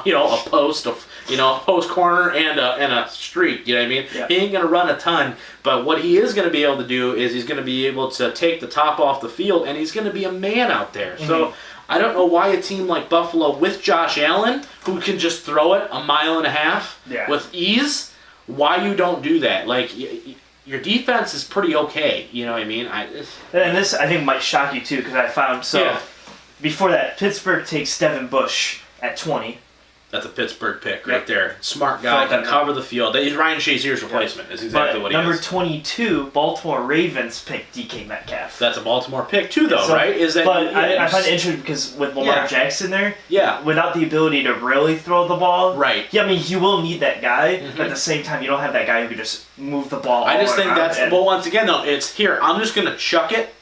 post, a post corner, and a streak. You know what I mean? Yeah. He ain't going to run a ton, but what he is going to be able to do is he's going to be able to take the top off the field, and he's going to be a man out there. So I don't know why a team like Buffalo with Josh Allen, who can just throw it 1.5 miles with ease, why you don't do that? Like your defense is pretty okay. You know what I mean? And this I think might shock you too because I found before that, Pittsburgh takes Devin Bush at 20. That's a Pittsburgh pick right there. Smart guy, can cover the field. He's Ryan Shazier's replacement. Is exactly what he is. Number 22, Baltimore Ravens pick DK Metcalf. That's a Baltimore pick too, though, right? I find it interesting because with Lamar Jackson there, without the ability to really throw the ball, right? Yeah, I mean you will need that guy, but at the same time you don't have that guy who can just move the ball. I just think that's. Well, once again though, it's here. I'm just gonna chuck it,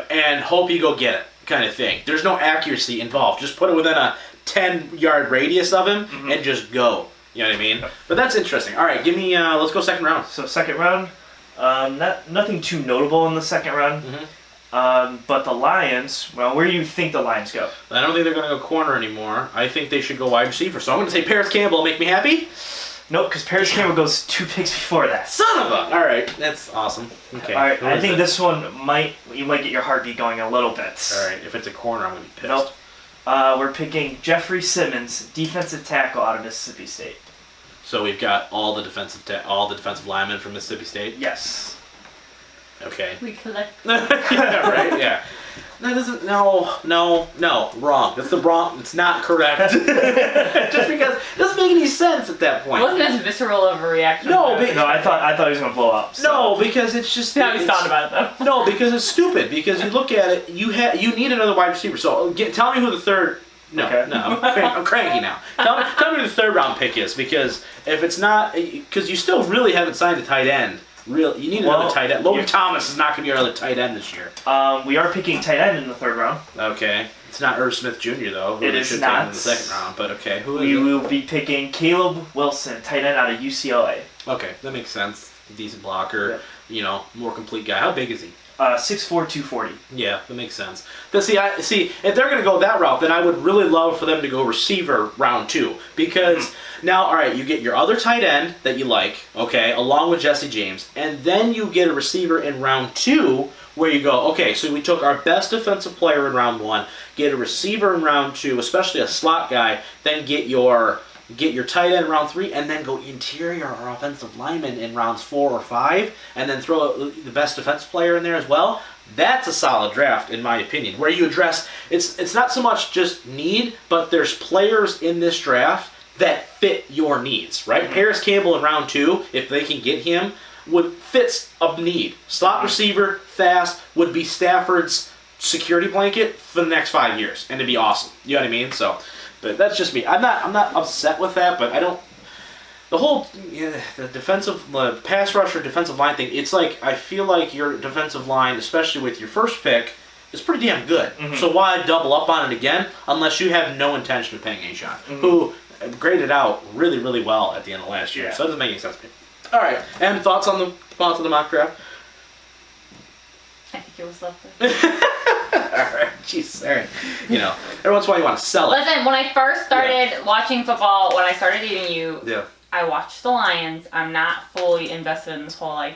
and hope you go get it, kind of thing. There's no accuracy involved. Just put it within a 10-yard radius of him and just go. You know what I mean? But that's interesting. All right, give me. Let's go second round. So second round, nothing too notable in the second round. But the Lions. Well, where do you think the Lions go? I don't think they're going to go corner anymore. I think they should go wide receiver. So I'm going to say Paris Campbell. Make me happy. Nope, because Paris Campbell goes 2 picks before that. Son of a! All right, that's awesome. Okay. All right, I think this one you might get your heartbeat going a little bit. All right, if it's a corner, I'm going to be pissed. Nope. We're picking Jeffrey Simmons, defensive tackle out of Mississippi State. So we've got all the defensive linemen from Mississippi State. Yes. Okay. We collect. Yeah, right. Yeah. That doesn't. No. Wrong. That's the wrong. It's not correct. Just because it doesn't make any sense at that point. It wasn't as visceral of a reaction. No, I thought he was gonna blow up. So. No, because it's just. Now he's thought about it though. No, because it's stupid. Because you look at it, you need another wide receiver. So tell me who the third. No, okay. no, I'm cranky now. Tell me who the third round pick is, because if it's not, because you still really haven't signed a tight end. You need another tight end. Logan Thomas is not going to be our other tight end this year. We are picking tight end in the third round. Okay, it's not Irv Smith Jr. though. It is not in the second round, but okay. We will be picking Caleb Wilson, tight end out of UCLA. Okay, that makes sense. Decent blocker. Yeah. More complete guy. How big is he? 6'4", 240. Yeah, that makes sense. But see, if they're going to go that route, then I would really love for them to go receiver round 2. Because now, all right, you get your other tight end that you like, okay, along with Jesse James, and then you get a receiver in round 2 where you go, okay, so we took our best defensive player in round 1, get a receiver in round 2, especially a slot guy, then get your tight end in round 3, and then go interior or offensive lineman in rounds 4 or 5, and then throw the best defensive player in there as well. That's a solid draft, in my opinion, where you address, it's not so much just need, but there's players in this draft that fit your needs, right? Paris Campbell in round 2, if they can get him, fits a need. Slot receiver, fast, would be Stafford's security blanket for the next 5 years, and it'd be awesome. You know what I mean? So... But that's just me. I'm not upset with that, but I don't. The whole the pass rusher defensive line thing. It's like I feel like your defensive line, especially with your first pick, is pretty damn good. Mm-hmm. So why double up on it again unless you have no intention of paying A-Shot, who graded out really, really well at the end of last year. Yeah. So it doesn't make any sense to me. All right, and thoughts on the mock draft? I think it was lovely. Alright, jeez, alright. Every once in a while you want to sell it. Listen, when I first started watching football, when I started dating you, I watched the Lions. I'm not fully invested in this whole,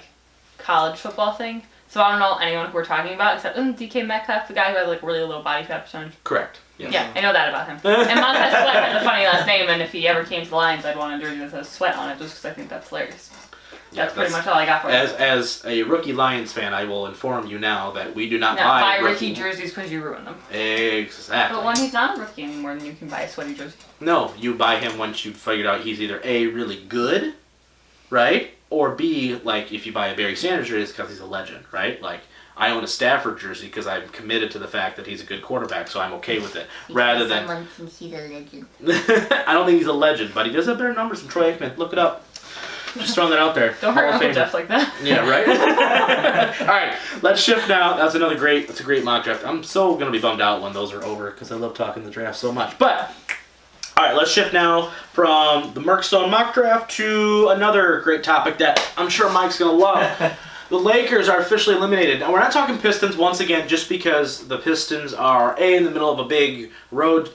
college football thing. So I don't know anyone who we're talking about, except DK Metcalf, the guy who has, really low body fat percentage. Correct. Yes. Yeah, I know that about him. And Montez Sweat has a funny last name, and if he ever came to the Lions, I'd want a jersey that says Sweat on it, just because I think that's hilarious. That's pretty much all I got for it. As a rookie Lions fan, I will inform you now that we do not buy rookie jerseys because you ruin them. Exactly. But when he's not a rookie anymore, then you can buy a sweaty jersey. No, you buy him once you've figured out he's either A, really good, right? Or B, if you buy a Barry Sanders jersey, it's because he's a legend, right? I own a Stafford jersey because I'm committed to the fact that he's a good quarterback, so I'm okay with it. Rather than... Someone thinks he's a legend. I don't think he's a legend, but he does have better numbers than Troy Aikman. Look it up. Just throwing that out there. Don't hurt Uncle Jeff like that. Yeah, right? All right, let's shift now. That's a great mock draft. I'm so going to be bummed out when those are over because I love talking the draft so much. But, all right, let's shift now from the Merkzone Mock Draft to another great topic that I'm sure Mike's going to love. The Lakers are officially eliminated. Now, we're not talking Pistons once again just because the Pistons are, A, in the middle of a big road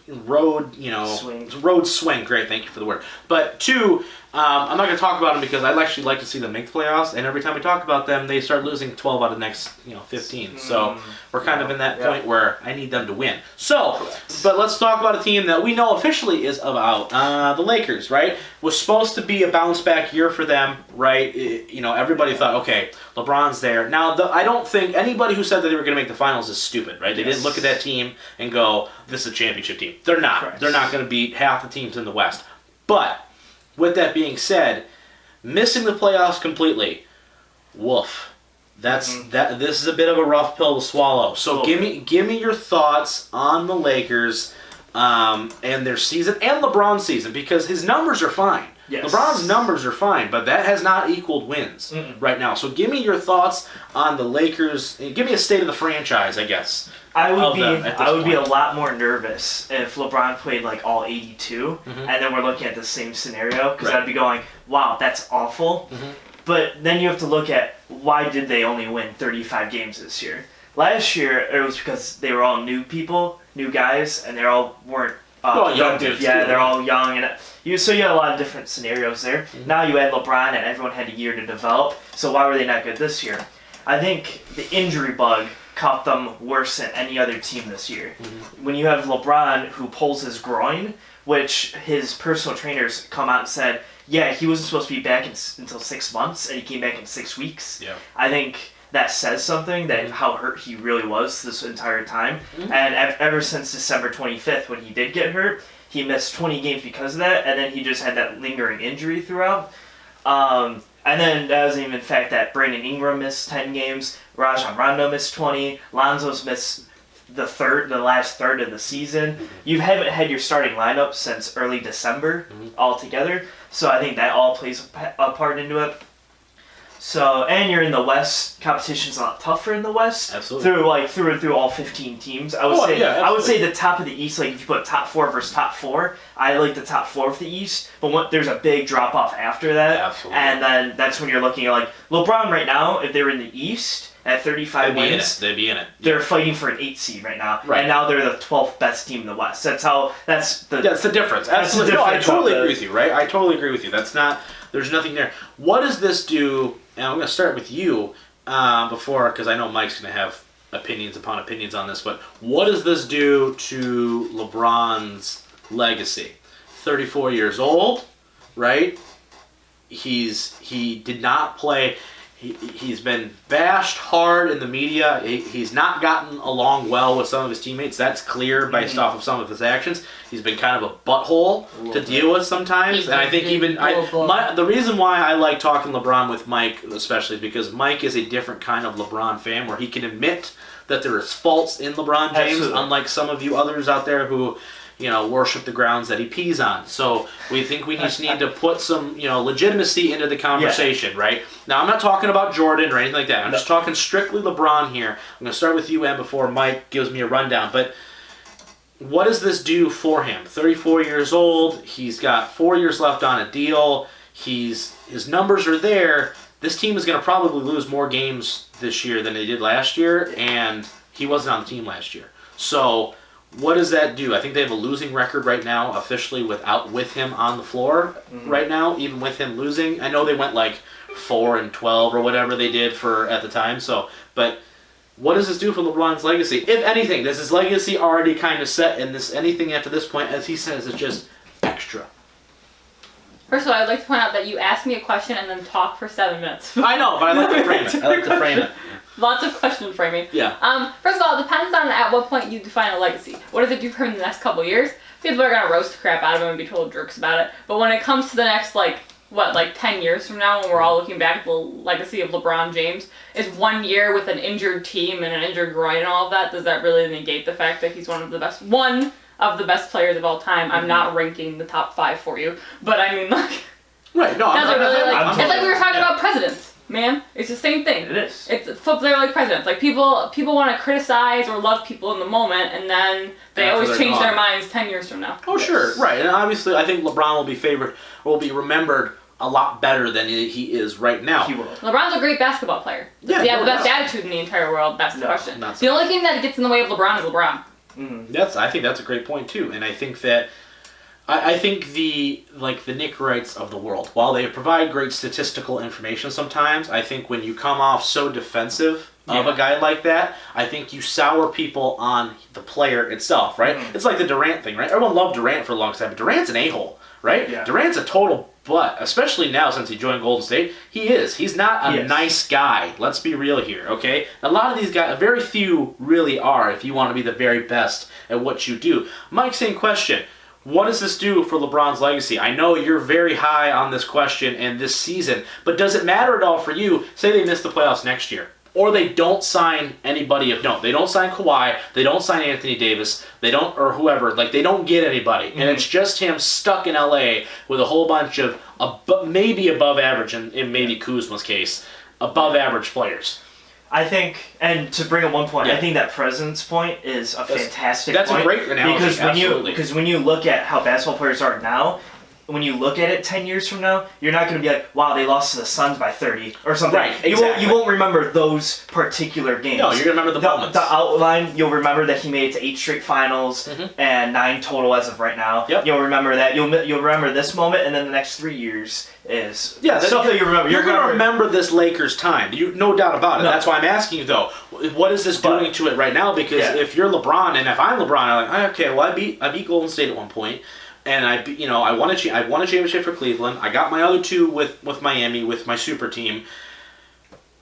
swing. Great, thank you for the word. But 2, I'm not going to talk about them because I'd actually like to see them make the playoffs, and every time we talk about them, they start losing 12 out of the next 15. So we're kind of in that point where I need them to win. So, but let's talk about a team that we know officially is about. The Lakers, right? Was supposed to be a bounce-back year for them, right? Everybody thought, okay, LeBron's there. Now, I don't think anybody who said that they were going to make the finals is stupid, right? They didn't look at that team and go, this is a championship team. They're not. Correct. They're not going to beat half the teams in the West. But with that being said, missing the playoffs completely, woof. This is a bit of a rough pill to swallow. So give me your thoughts on the Lakers and their season and LeBron's season, because his numbers are fine. Yes. LeBron's numbers are fine, but that has not equaled wins right now. So give me your thoughts on the Lakers. Give me a state of the franchise, I guess. I would be a lot more nervous if LeBron played all 82, and then we're looking at the same scenario, because I'd be going, wow, that's awful. But then you have to look at why did they only win 35 games this year. Last year, it was because they were all new people, new guys, and they all weren't young dudes. Yeah, they're all young, and so you had a lot of different scenarios there. Now you had LeBron, and everyone had a year to develop. So why were they not good this year? I think the injury bug caught them worse than any other team this year. When you have LeBron who pulls his groin, which his personal trainers come out and said, yeah, he wasn't supposed to be back until 6 months, and he came back in 6 weeks. Yeah. I think that says something, that how hurt he really was this entire time. And ever since December 25th, when he did get hurt, he missed 20 games because of that, and then he just had that lingering injury throughout. And then that wasn't even the fact that Brandon Ingram missed 10 games, Rajon Rondo missed 20, Lonzo's missed the last third of the season. You haven't had your starting lineup since early December altogether, so I think that all plays a part into it. So, and you're in the West. Competition's a lot tougher in the West. Absolutely. Through all 15 teams. I would say the top of the East. Like if you put top 4 versus top 4, I like the top 4 of the East. But there's a big drop off after that. Absolutely. And then that's when you're looking at like LeBron right now. If they were in the East at 35 wins, they'd be in it. They're fighting for an 8 seed right now. Right. And now they're the 12th best team in the West. That's the difference. Absolutely. No, I totally agree with you. Right. I totally agree with you. There's nothing there. What does this do? And I'm going to start with you because I know Mike's going to have opinions upon opinions on this, but what does this do to LeBron's legacy? 34 years old, right? He did not play. He's been bashed hard in the media. He's not gotten along well with some of his teammates. That's clear based off of some of his actions. He's been kind of a butthole to deal with sometimes. And I think the reason why I like talking LeBron with Mike especially is because Mike is a different kind of LeBron fan where he can admit that there is faults in LeBron James, unlike some of you others out there who worship the grounds that he pees on. So we think we just need to put some, legitimacy into the conversation, right? Now, I'm not talking about Jordan or anything like that. I'm just talking strictly LeBron here. I'm going to start with you, Em, before Mike gives me a rundown. But what does this do for him? 34 years old. He's got 4 years left on a deal. His numbers are there. This team is going to probably lose more games this year than they did last year, and he wasn't on the team last year. So what does that do? I think they have a losing record right now, officially, with him on the floor right now, even with him losing. I know they went like 4-12 or whatever they did at the time. So, but what does this do for LeBron's legacy? If anything, does his legacy already kind of set? And anything after this point, as he says, is just extra. First of all, I'd like to point out that you asked me a question and then talk for 7 minutes. I know, but I like to frame it. Lots of question framing. Yeah. First of all, it depends on at what point you define a legacy. What does it do for him in the next couple of years? People are gonna roast the crap out of him and be total jerks about it. But when it comes to the next 10 years from now, when we're all looking back at the legacy of LeBron James, is 1 year with an injured team and an injured groin and all of that, does that really negate the fact that he's one of the best players of all time? I'm not ranking the top 5 for you, but I mean, right? No, it's like we were talking about presidents. Man, it's the same thing. It is. They're like presidents. Like people want to criticize or love people in the moment, and then they always change their minds 10 years from now. Oh, sure, right. And obviously, I think LeBron will be remembered a lot better than he is right now. He will. LeBron's a great basketball player. Does he have the best attitude in the entire world? That's the question. The only thing that gets in the way of LeBron is LeBron. Mm-hmm. I think that's a great point too, and I think that. I think the Nick Wrights of the world, while they provide great statistical information sometimes, I think when you come off so defensive of a guy like that, I think you sour people on the player itself, right? It's like the Durant thing, right? Everyone loved Durant for a long time, but Durant's an a-hole, right? Yeah. Durant's a total butt, especially now since he joined Golden State. He is. He's not a nice guy. Let's be real here, okay? A lot of these guys, very few really are if you want to be the very best at what you do. Mike, same question. What does this do for LeBron's legacy? I know you're very high on this question and this season, but does it matter at all for you? Say they miss the playoffs next year, or they don't sign anybody of note. They don't sign Kawhi, they don't sign Anthony Davis, or whoever. They don't get anybody, and it's just him stuck in LA with a whole bunch of maybe above average, in maybe Kuzma's case, above average players. I think, and to bring up one point, I think that presence point is a fantastic point. That's a great analogy, because when you look at how basketball players are now, when you look at it 10 years from now, you're not going to be like, wow, they lost to the Suns by 30 or something. Right, exactly. You won't remember those particular games. No, you're going to remember the moments. The outline, you'll remember that he made it to 8 straight finals and 9 total as of right now. Yep. You'll remember that. You'll remember this moment, and then the next 3 years is stuff that you remember. You're going to remember this Lakers time. No doubt about it. No. That's why I'm asking you, though, what is this doing to it right now? Because if you're LeBron, and if I'm LeBron, I'm like, okay, well, I beat Golden State at one point. And I won a championship for Cleveland. I got my other 2 with Miami, with my super team.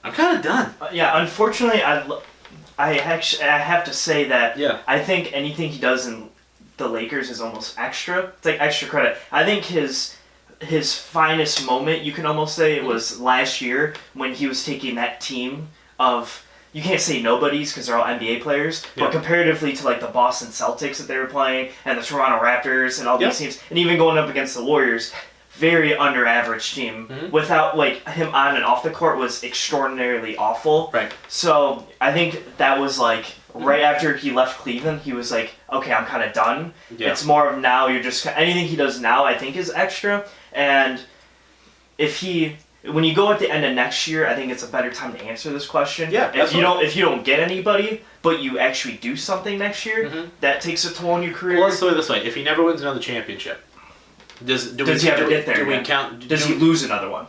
I'm kind of done. Yeah, unfortunately, I have to say that Yeah. I think anything he does in the Lakers is almost extra. It's like extra credit. I think his finest moment, you can almost say, was last year when he was taking that team of, you can't say nobodies because they're all NBA players, but comparatively to like the Boston Celtics that they were playing and the Toronto Raptors and all these teams, and even going up against the Warriors, very under average team. Without like him on and off the court was extraordinarily awful. Right. So I think that was like right after he left Cleveland, he was like, okay, I'm kind of done. Yeah. It's more of now you're just anything he does now I think is extra. And when you go at the end of next year, I think it's a better time to answer this question. Yeah. If you don't get anybody, but you actually do something next year, that takes a toll on your career. Well, let's do it this way. If he never wins another championship, does he ever get there? Do we count? Does he lose another one?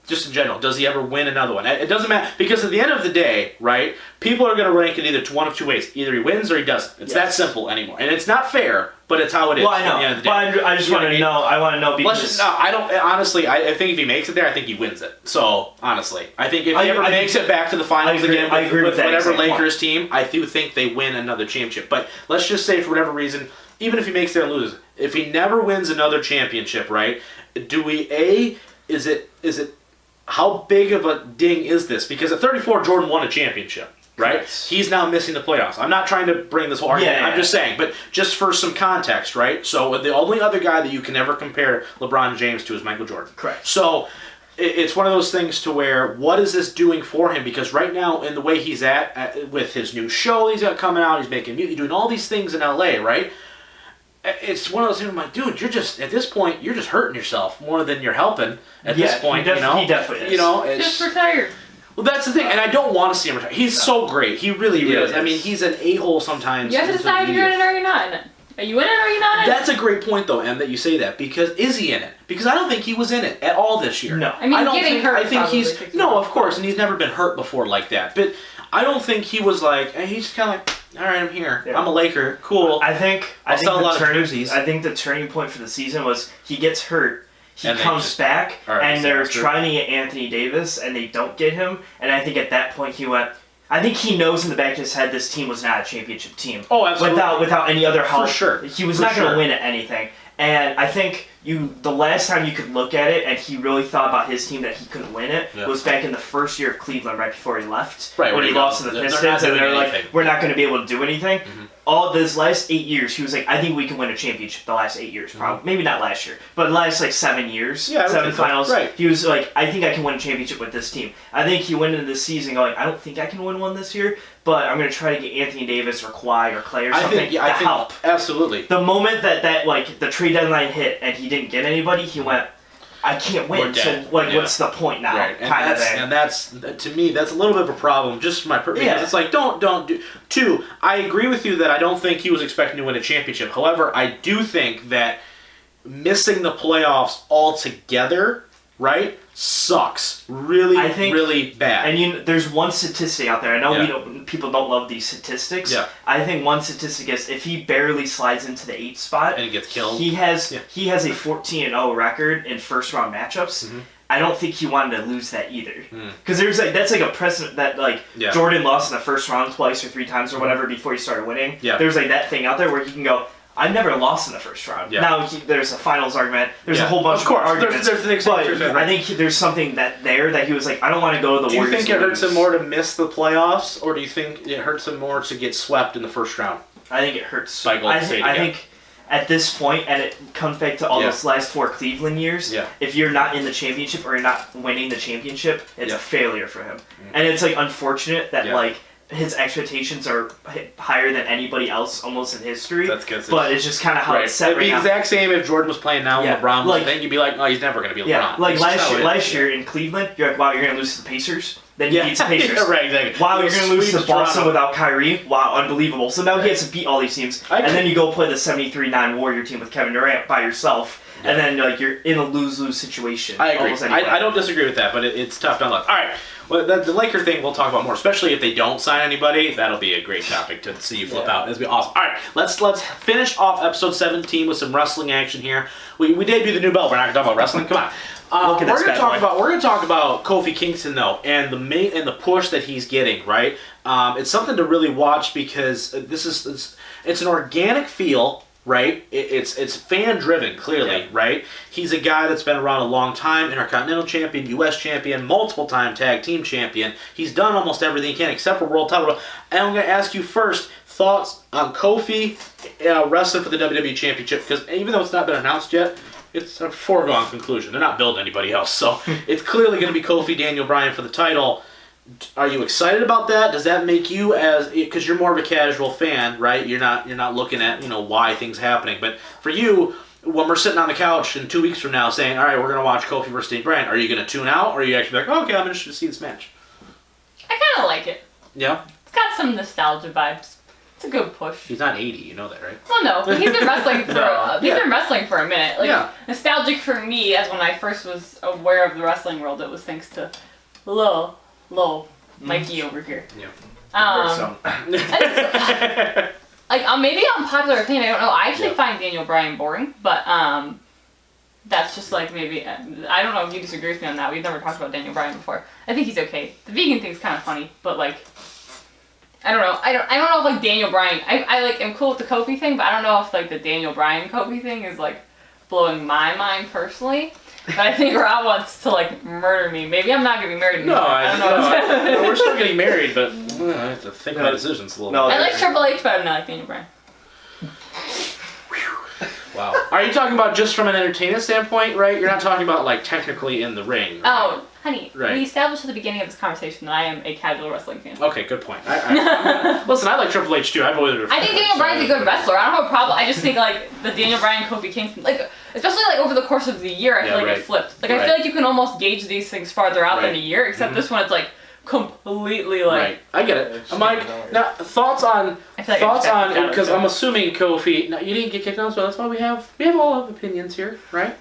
Just in general, does he ever win another one? It doesn't matter, because at the end of the day, right, people are going to rank it either one of two ways. Either he wins or he doesn't. It's that simple anymore. And it's not fair, but it's how it is. Well, I know. At the end of the day. But I just want to know. I want to know because... I don't, honestly, I think if he makes it there, I think he wins it. So, honestly, I think if he ever makes it back to the finals again with whatever Lakers team, I do think they win another championship. But let's just say, for whatever reason, even if he makes it there and loses, if he never wins another championship, right, is it how big of a ding is this? Because at 34, Jordan won a championship, right? Yes. He's now missing the playoffs. I'm not trying to bring this whole argument. I'm just saying, but just for some context, right? So the only other guy that you can ever compare LeBron James to is Michael Jordan. Correct. So it's one of those things to where, what is this doing for him? Because right now, in the way he's at with his new show he's got coming out, he's making music, doing all these things in LA, right? It's one of those things. I'm like, dude, at this point, you're just hurting yourself more than you're helping. At this point, he definitely is. Just retire. Well, that's the thing, and I don't want to see him retire. He's so great. He really is. I mean, he's an a-hole sometimes. You have to decide if you're in it or you're not in it. Are you in it or are you not in it? That's a great point, though, Em, that you say that. Because is he in it? Because I don't think he was in it at all this year. No. I mean, getting hurt. I think he's no, of course, and he's never been hurt before like that. But I don't think he was like. He's kind of like, all right, I'm here. Yeah. I'm a Laker. Cool. I think sell a lot of jerseys. I think the turning point for the season was he gets hurt. He and comes back, and they're trying to get Anthony Davis, and they don't get him. And I think at that point he went. I think he knows in the back of his head this team was not a championship team. Oh, absolutely. Without any other help. For sure. He was not going to win at anything. And I think the last time you could look at it and he really thought about his team that he couldn't win it was back in the first year of Cleveland right before he left. Right, when he lost to the Pistons and they're like, we're not going to be able to do anything. Mm-hmm. All this last 8 years, he was like, I think we can win a championship the last 8 years, probably. Mm-hmm. Maybe not last year, but the last 7 years, 7 finals. Right. He was like, I think I can win a championship with this team. I think he went into this season going, I don't think I can win one this year, but I'm going to try to get Anthony Davis or Kawhi or Clay or something to help. Absolutely. The moment that the trade deadline hit and he didn't get anybody, he went, I can't win. So what's the point now? Right. And that's to me that's a little bit of a problem. Just my because it's like don't do. Two, I agree with you that I don't think he was expecting to win a championship. However, I do think that missing the playoffs altogether, right, sucks. Really bad. And there's one statistic out there. I know people don't love these statistics. Yeah. I think one statistic is if he barely slides into the 8th spot and gets killed, he has a 14-0 record in first round matchups. Mm-hmm. I don't think he wanted to lose that either. Because that's like a precedent that Jordan lost in the first round twice or 3 times or whatever before he started winning. Yeah. There's like that thing out there where he can go, I've never lost in the first round. Yeah. Now there's a finals argument. There's a whole bunch of arguments. There's but I think there's something that he was like, I don't want to go to the Warriors. Do you think it hurts him more to miss the playoffs, or do you think it hurts him more to get swept in the first round? I think it hurts. By Golden State. I think at this point, and it comes back to all those last 4 Cleveland years, if you're not in the championship or you're not winning the championship, it's a failure for him. And it's like unfortunate that his expectations are higher than anybody else almost in history. That's good. But it's just kind of how it's set right now. It'd be the exact same if Jordan was playing now and LeBron was playing. You'd be like, oh, he's never going to be LeBron. Yeah, like last year in Cleveland, you're like, wow, you're going to lose to the Pacers. Then he beats the Pacers. Right, exactly. Wow, you're going to lose to Boston without Kyrie. Wow, unbelievable. So now he has to beat all these teams. And then you go play the 73-9 Warrior team with Kevin Durant by yourself. And then you're in a lose-lose situation. I agree. I don't disagree with that, but it's tough down the line. All right. Well, the Laker thing we'll talk about more, especially if they don't sign anybody. That'll be a great topic to see you flip out. That'll be awesome. All right, let's finish off episode 17 with some wrestling action here. We debuted the new belt. We're not going to talk about wrestling. Come Look at We're this gonna bad boy. talk about Kofi Kingston though, and the push that he's getting. Right, it's something to really watch because it's an organic feel. Right, it's fan driven clearly. Right, he's a guy that's been around a long time, Intercontinental Champion, U.S. Champion, multiple time Tag Team Champion. He's done almost everything he can except for World Title. And I'm gonna ask you first thoughts on Kofi wrestling for the WWE Championship, because even though it's not been announced yet, it's a foregone conclusion. They're not building anybody else, so it's clearly going to be Kofi, Daniel Bryan for the title. Are you excited about that? Does that make you, as because you're more of a casual fan, right? You're not looking at why things happening, but for you, when we're sitting on the couch in 2 weeks from now saying, all right, we're going to watch Kofi versus Daniel Bryan, are you going to tune out, or are you actually like, oh, okay, I'm interested to see this match? I kind of like it. Yeah, It's got some nostalgia vibes. It's a good push. he's not 80, you know that, right? Well, no, but he's been wrestling for been wrestling for a minute. Like Yeah. nostalgic for me, as when I first was aware of the wrestling world, it was thanks to Lil Mikey over here. Yeah. Like maybe unpopular opinion, I don't know. I actually Yeah. find Daniel Bryan boring, but that's just like maybe I don't know if you disagree with me on that. We've never talked about Daniel Bryan before. I think he's okay. The vegan thing's kind of funny, but like I don't know. I don't know if like Daniel Bryan. I like am cool with the Kofi thing, but I don't know if like the Daniel Bryan Kofi thing is like blowing my mind personally. But I think Rob wants to like murder me. Maybe I'm not gonna be married anymore. No, I don't know. we're still getting married, but I have to think about decisions a little No, bit. I like Triple H better than I like Daniel Bryan. Wow. Are you talking about just from an entertainment standpoint, right? You're not talking about like technically in the ring. Right? Oh, honey, Right. we established at the beginning of this conversation that I am a casual wrestling fan. Okay, good point. Listen, I like Triple H too. I've always been. I think Daniel Bryan's a good wrestler. I don't have a problem. I just think like the Daniel Bryan Kofi Kingston, like especially like over the course of the year, I feel like right. it flipped. Like I Right. feel like you can almost gauge these things farther out than Right. a year, except this one it's like completely like. Right, I get it. Mike, now thoughts on I feel like I just got kicked out of because it. I'm assuming Kofi. No, you didn't get kicked out, so that's why we have all of opinions here, right?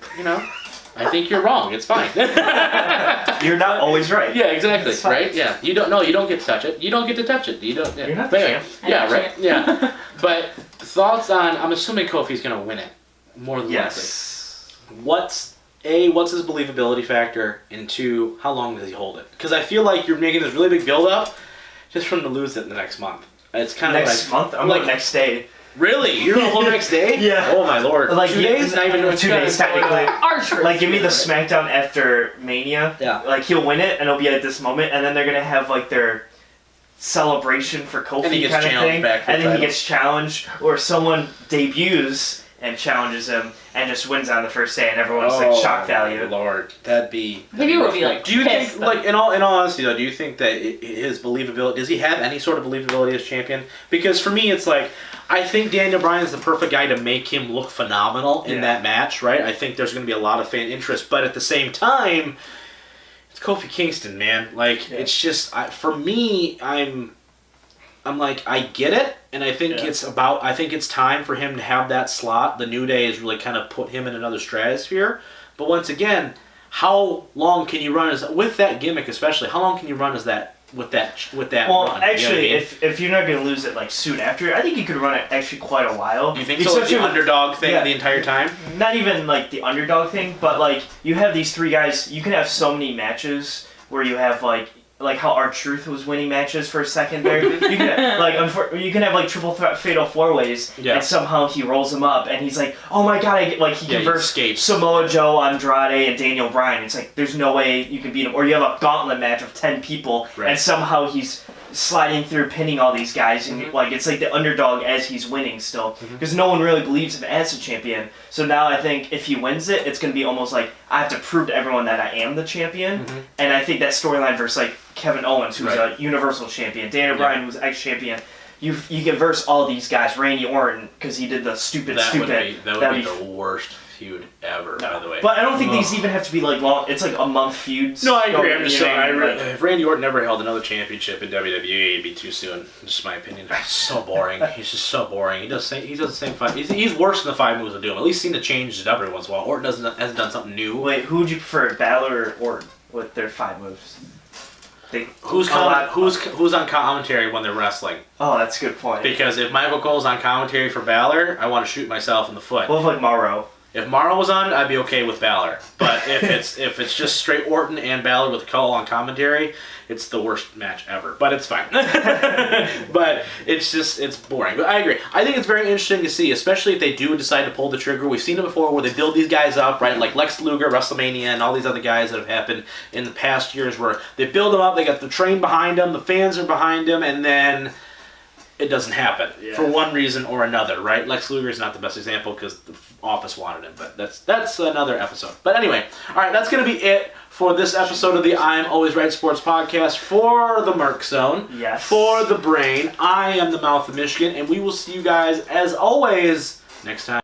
I think you're wrong. It's fine. You're not always right. Yeah, exactly. It's fine. Right? Yeah. You don't get to touch it. You don't get to touch it. You don't. Yeah. You're not the But anyway, champ. Yeah. I'm not Right. champ. Yeah. But thoughts on? I'm assuming Kofi's gonna win it more than Yes. likely. What's his believability factor, and two, how long does he hold it? Because I feel like you're making this really big build up just for him to lose it the next month. It's kind of Next month? I'm like like next day. Really? You're gonna hold next day? Yeah. Oh my lord. Like 2 days? Not even doing 2 days technically. Archer. Like give me the SmackDown after Mania. Yeah. Like he'll win it and it'll be at this moment, and then they're gonna have like their celebration for Kofi And he gets kind of challenged thing, back for and the then he title. gets challenged, or someone debuts and challenges him and just wins on the first day, and everyone's like shock value. Lord, that'd be. Maybe we'll be rough. like. Do you pissed, think, though. like, in all honesty, though, do you think that his believability? Does he have any sort of believability as champion? Because for me, it's like I think Daniel Bryan is the perfect guy to make him look phenomenal in that match, right? I think there's going to be a lot of fan interest, but at the same time, it's Kofi Kingston, man. Like it's just for me, I'm like, I get it, and I think I think it's time for him to have that slot. The New Day has really kind of put him in another stratosphere. But once again, how long can you run with that gimmick, especially? How long can you run as that with that Well, run? actually, you know what I mean? if you're not gonna lose it like soon after, I think you could run it actually quite a while. You think so? Like the underdog thing the entire time? Not even like the underdog thing, but like you have these three guys. You can have so many matches where you have like how R-Truth was winning matches for a second there. You can you can have like triple threat fatal four ways, and somehow he rolls them up, and he's like, oh my god, he converts Samoa Joe, Andrade, and Daniel Bryan. It's like there's no way you can beat him. Or you have a gauntlet match of 10 people, and somehow he's sliding through, pinning all these guys, and like it's like the underdog as he's winning still, because no one really believes him as a champion. So now I think if he wins it, it's going to be almost like I have to prove to everyone that I am the champion, and I think that storyline versus like Kevin Owens, who's a Universal Champion, Daniel Bryan, who's ex-champion. You can verse all these guys, Randy Orton, because he did the stupid. That would be the worst feud ever, by the way. But I don't think these even have to be like long. It's like a month feuds. No, I agree. I'm just saying, if Randy Orton never held another championship in WWE, it'd be too soon. Just my opinion. He's so boring. He's just so boring. He does the same five. He's worse than the 5 moves of doom. At least seem to change it up every once in a while. Orton hasn't done something new. Wait, who would you prefer, Balor or Orton with their 5 moves? Who's on commentary when they're wrestling? Oh, that's a good point. Because if Michael Cole's on commentary for Balor, I want to shoot myself in the foot. Well, like Mauro. If Morrow was on, I'd be okay with Balor. But if it's just straight Orton and Balor with Cole on commentary, it's the worst match ever. But it's fine. But it's boring. But I agree. I think it's very interesting to see, especially if they do decide to pull the trigger. We've seen it before where they build these guys up, right? Like Lex Luger, Wrestlemania, and all these other guys that have happened in the past years where they build them up, they got the train behind them, the fans are behind them, and then it doesn't happen for one reason or another, right? Lex Luger is not the best example because the Office wanted him, but that's another episode. But anyway, all right, that's going to be it for this episode of the I'm Always Right Sports Podcast for the Merk Zone. Yes. For the Brain, I am the Mouth of Michigan, and we will see you guys, as always, next time.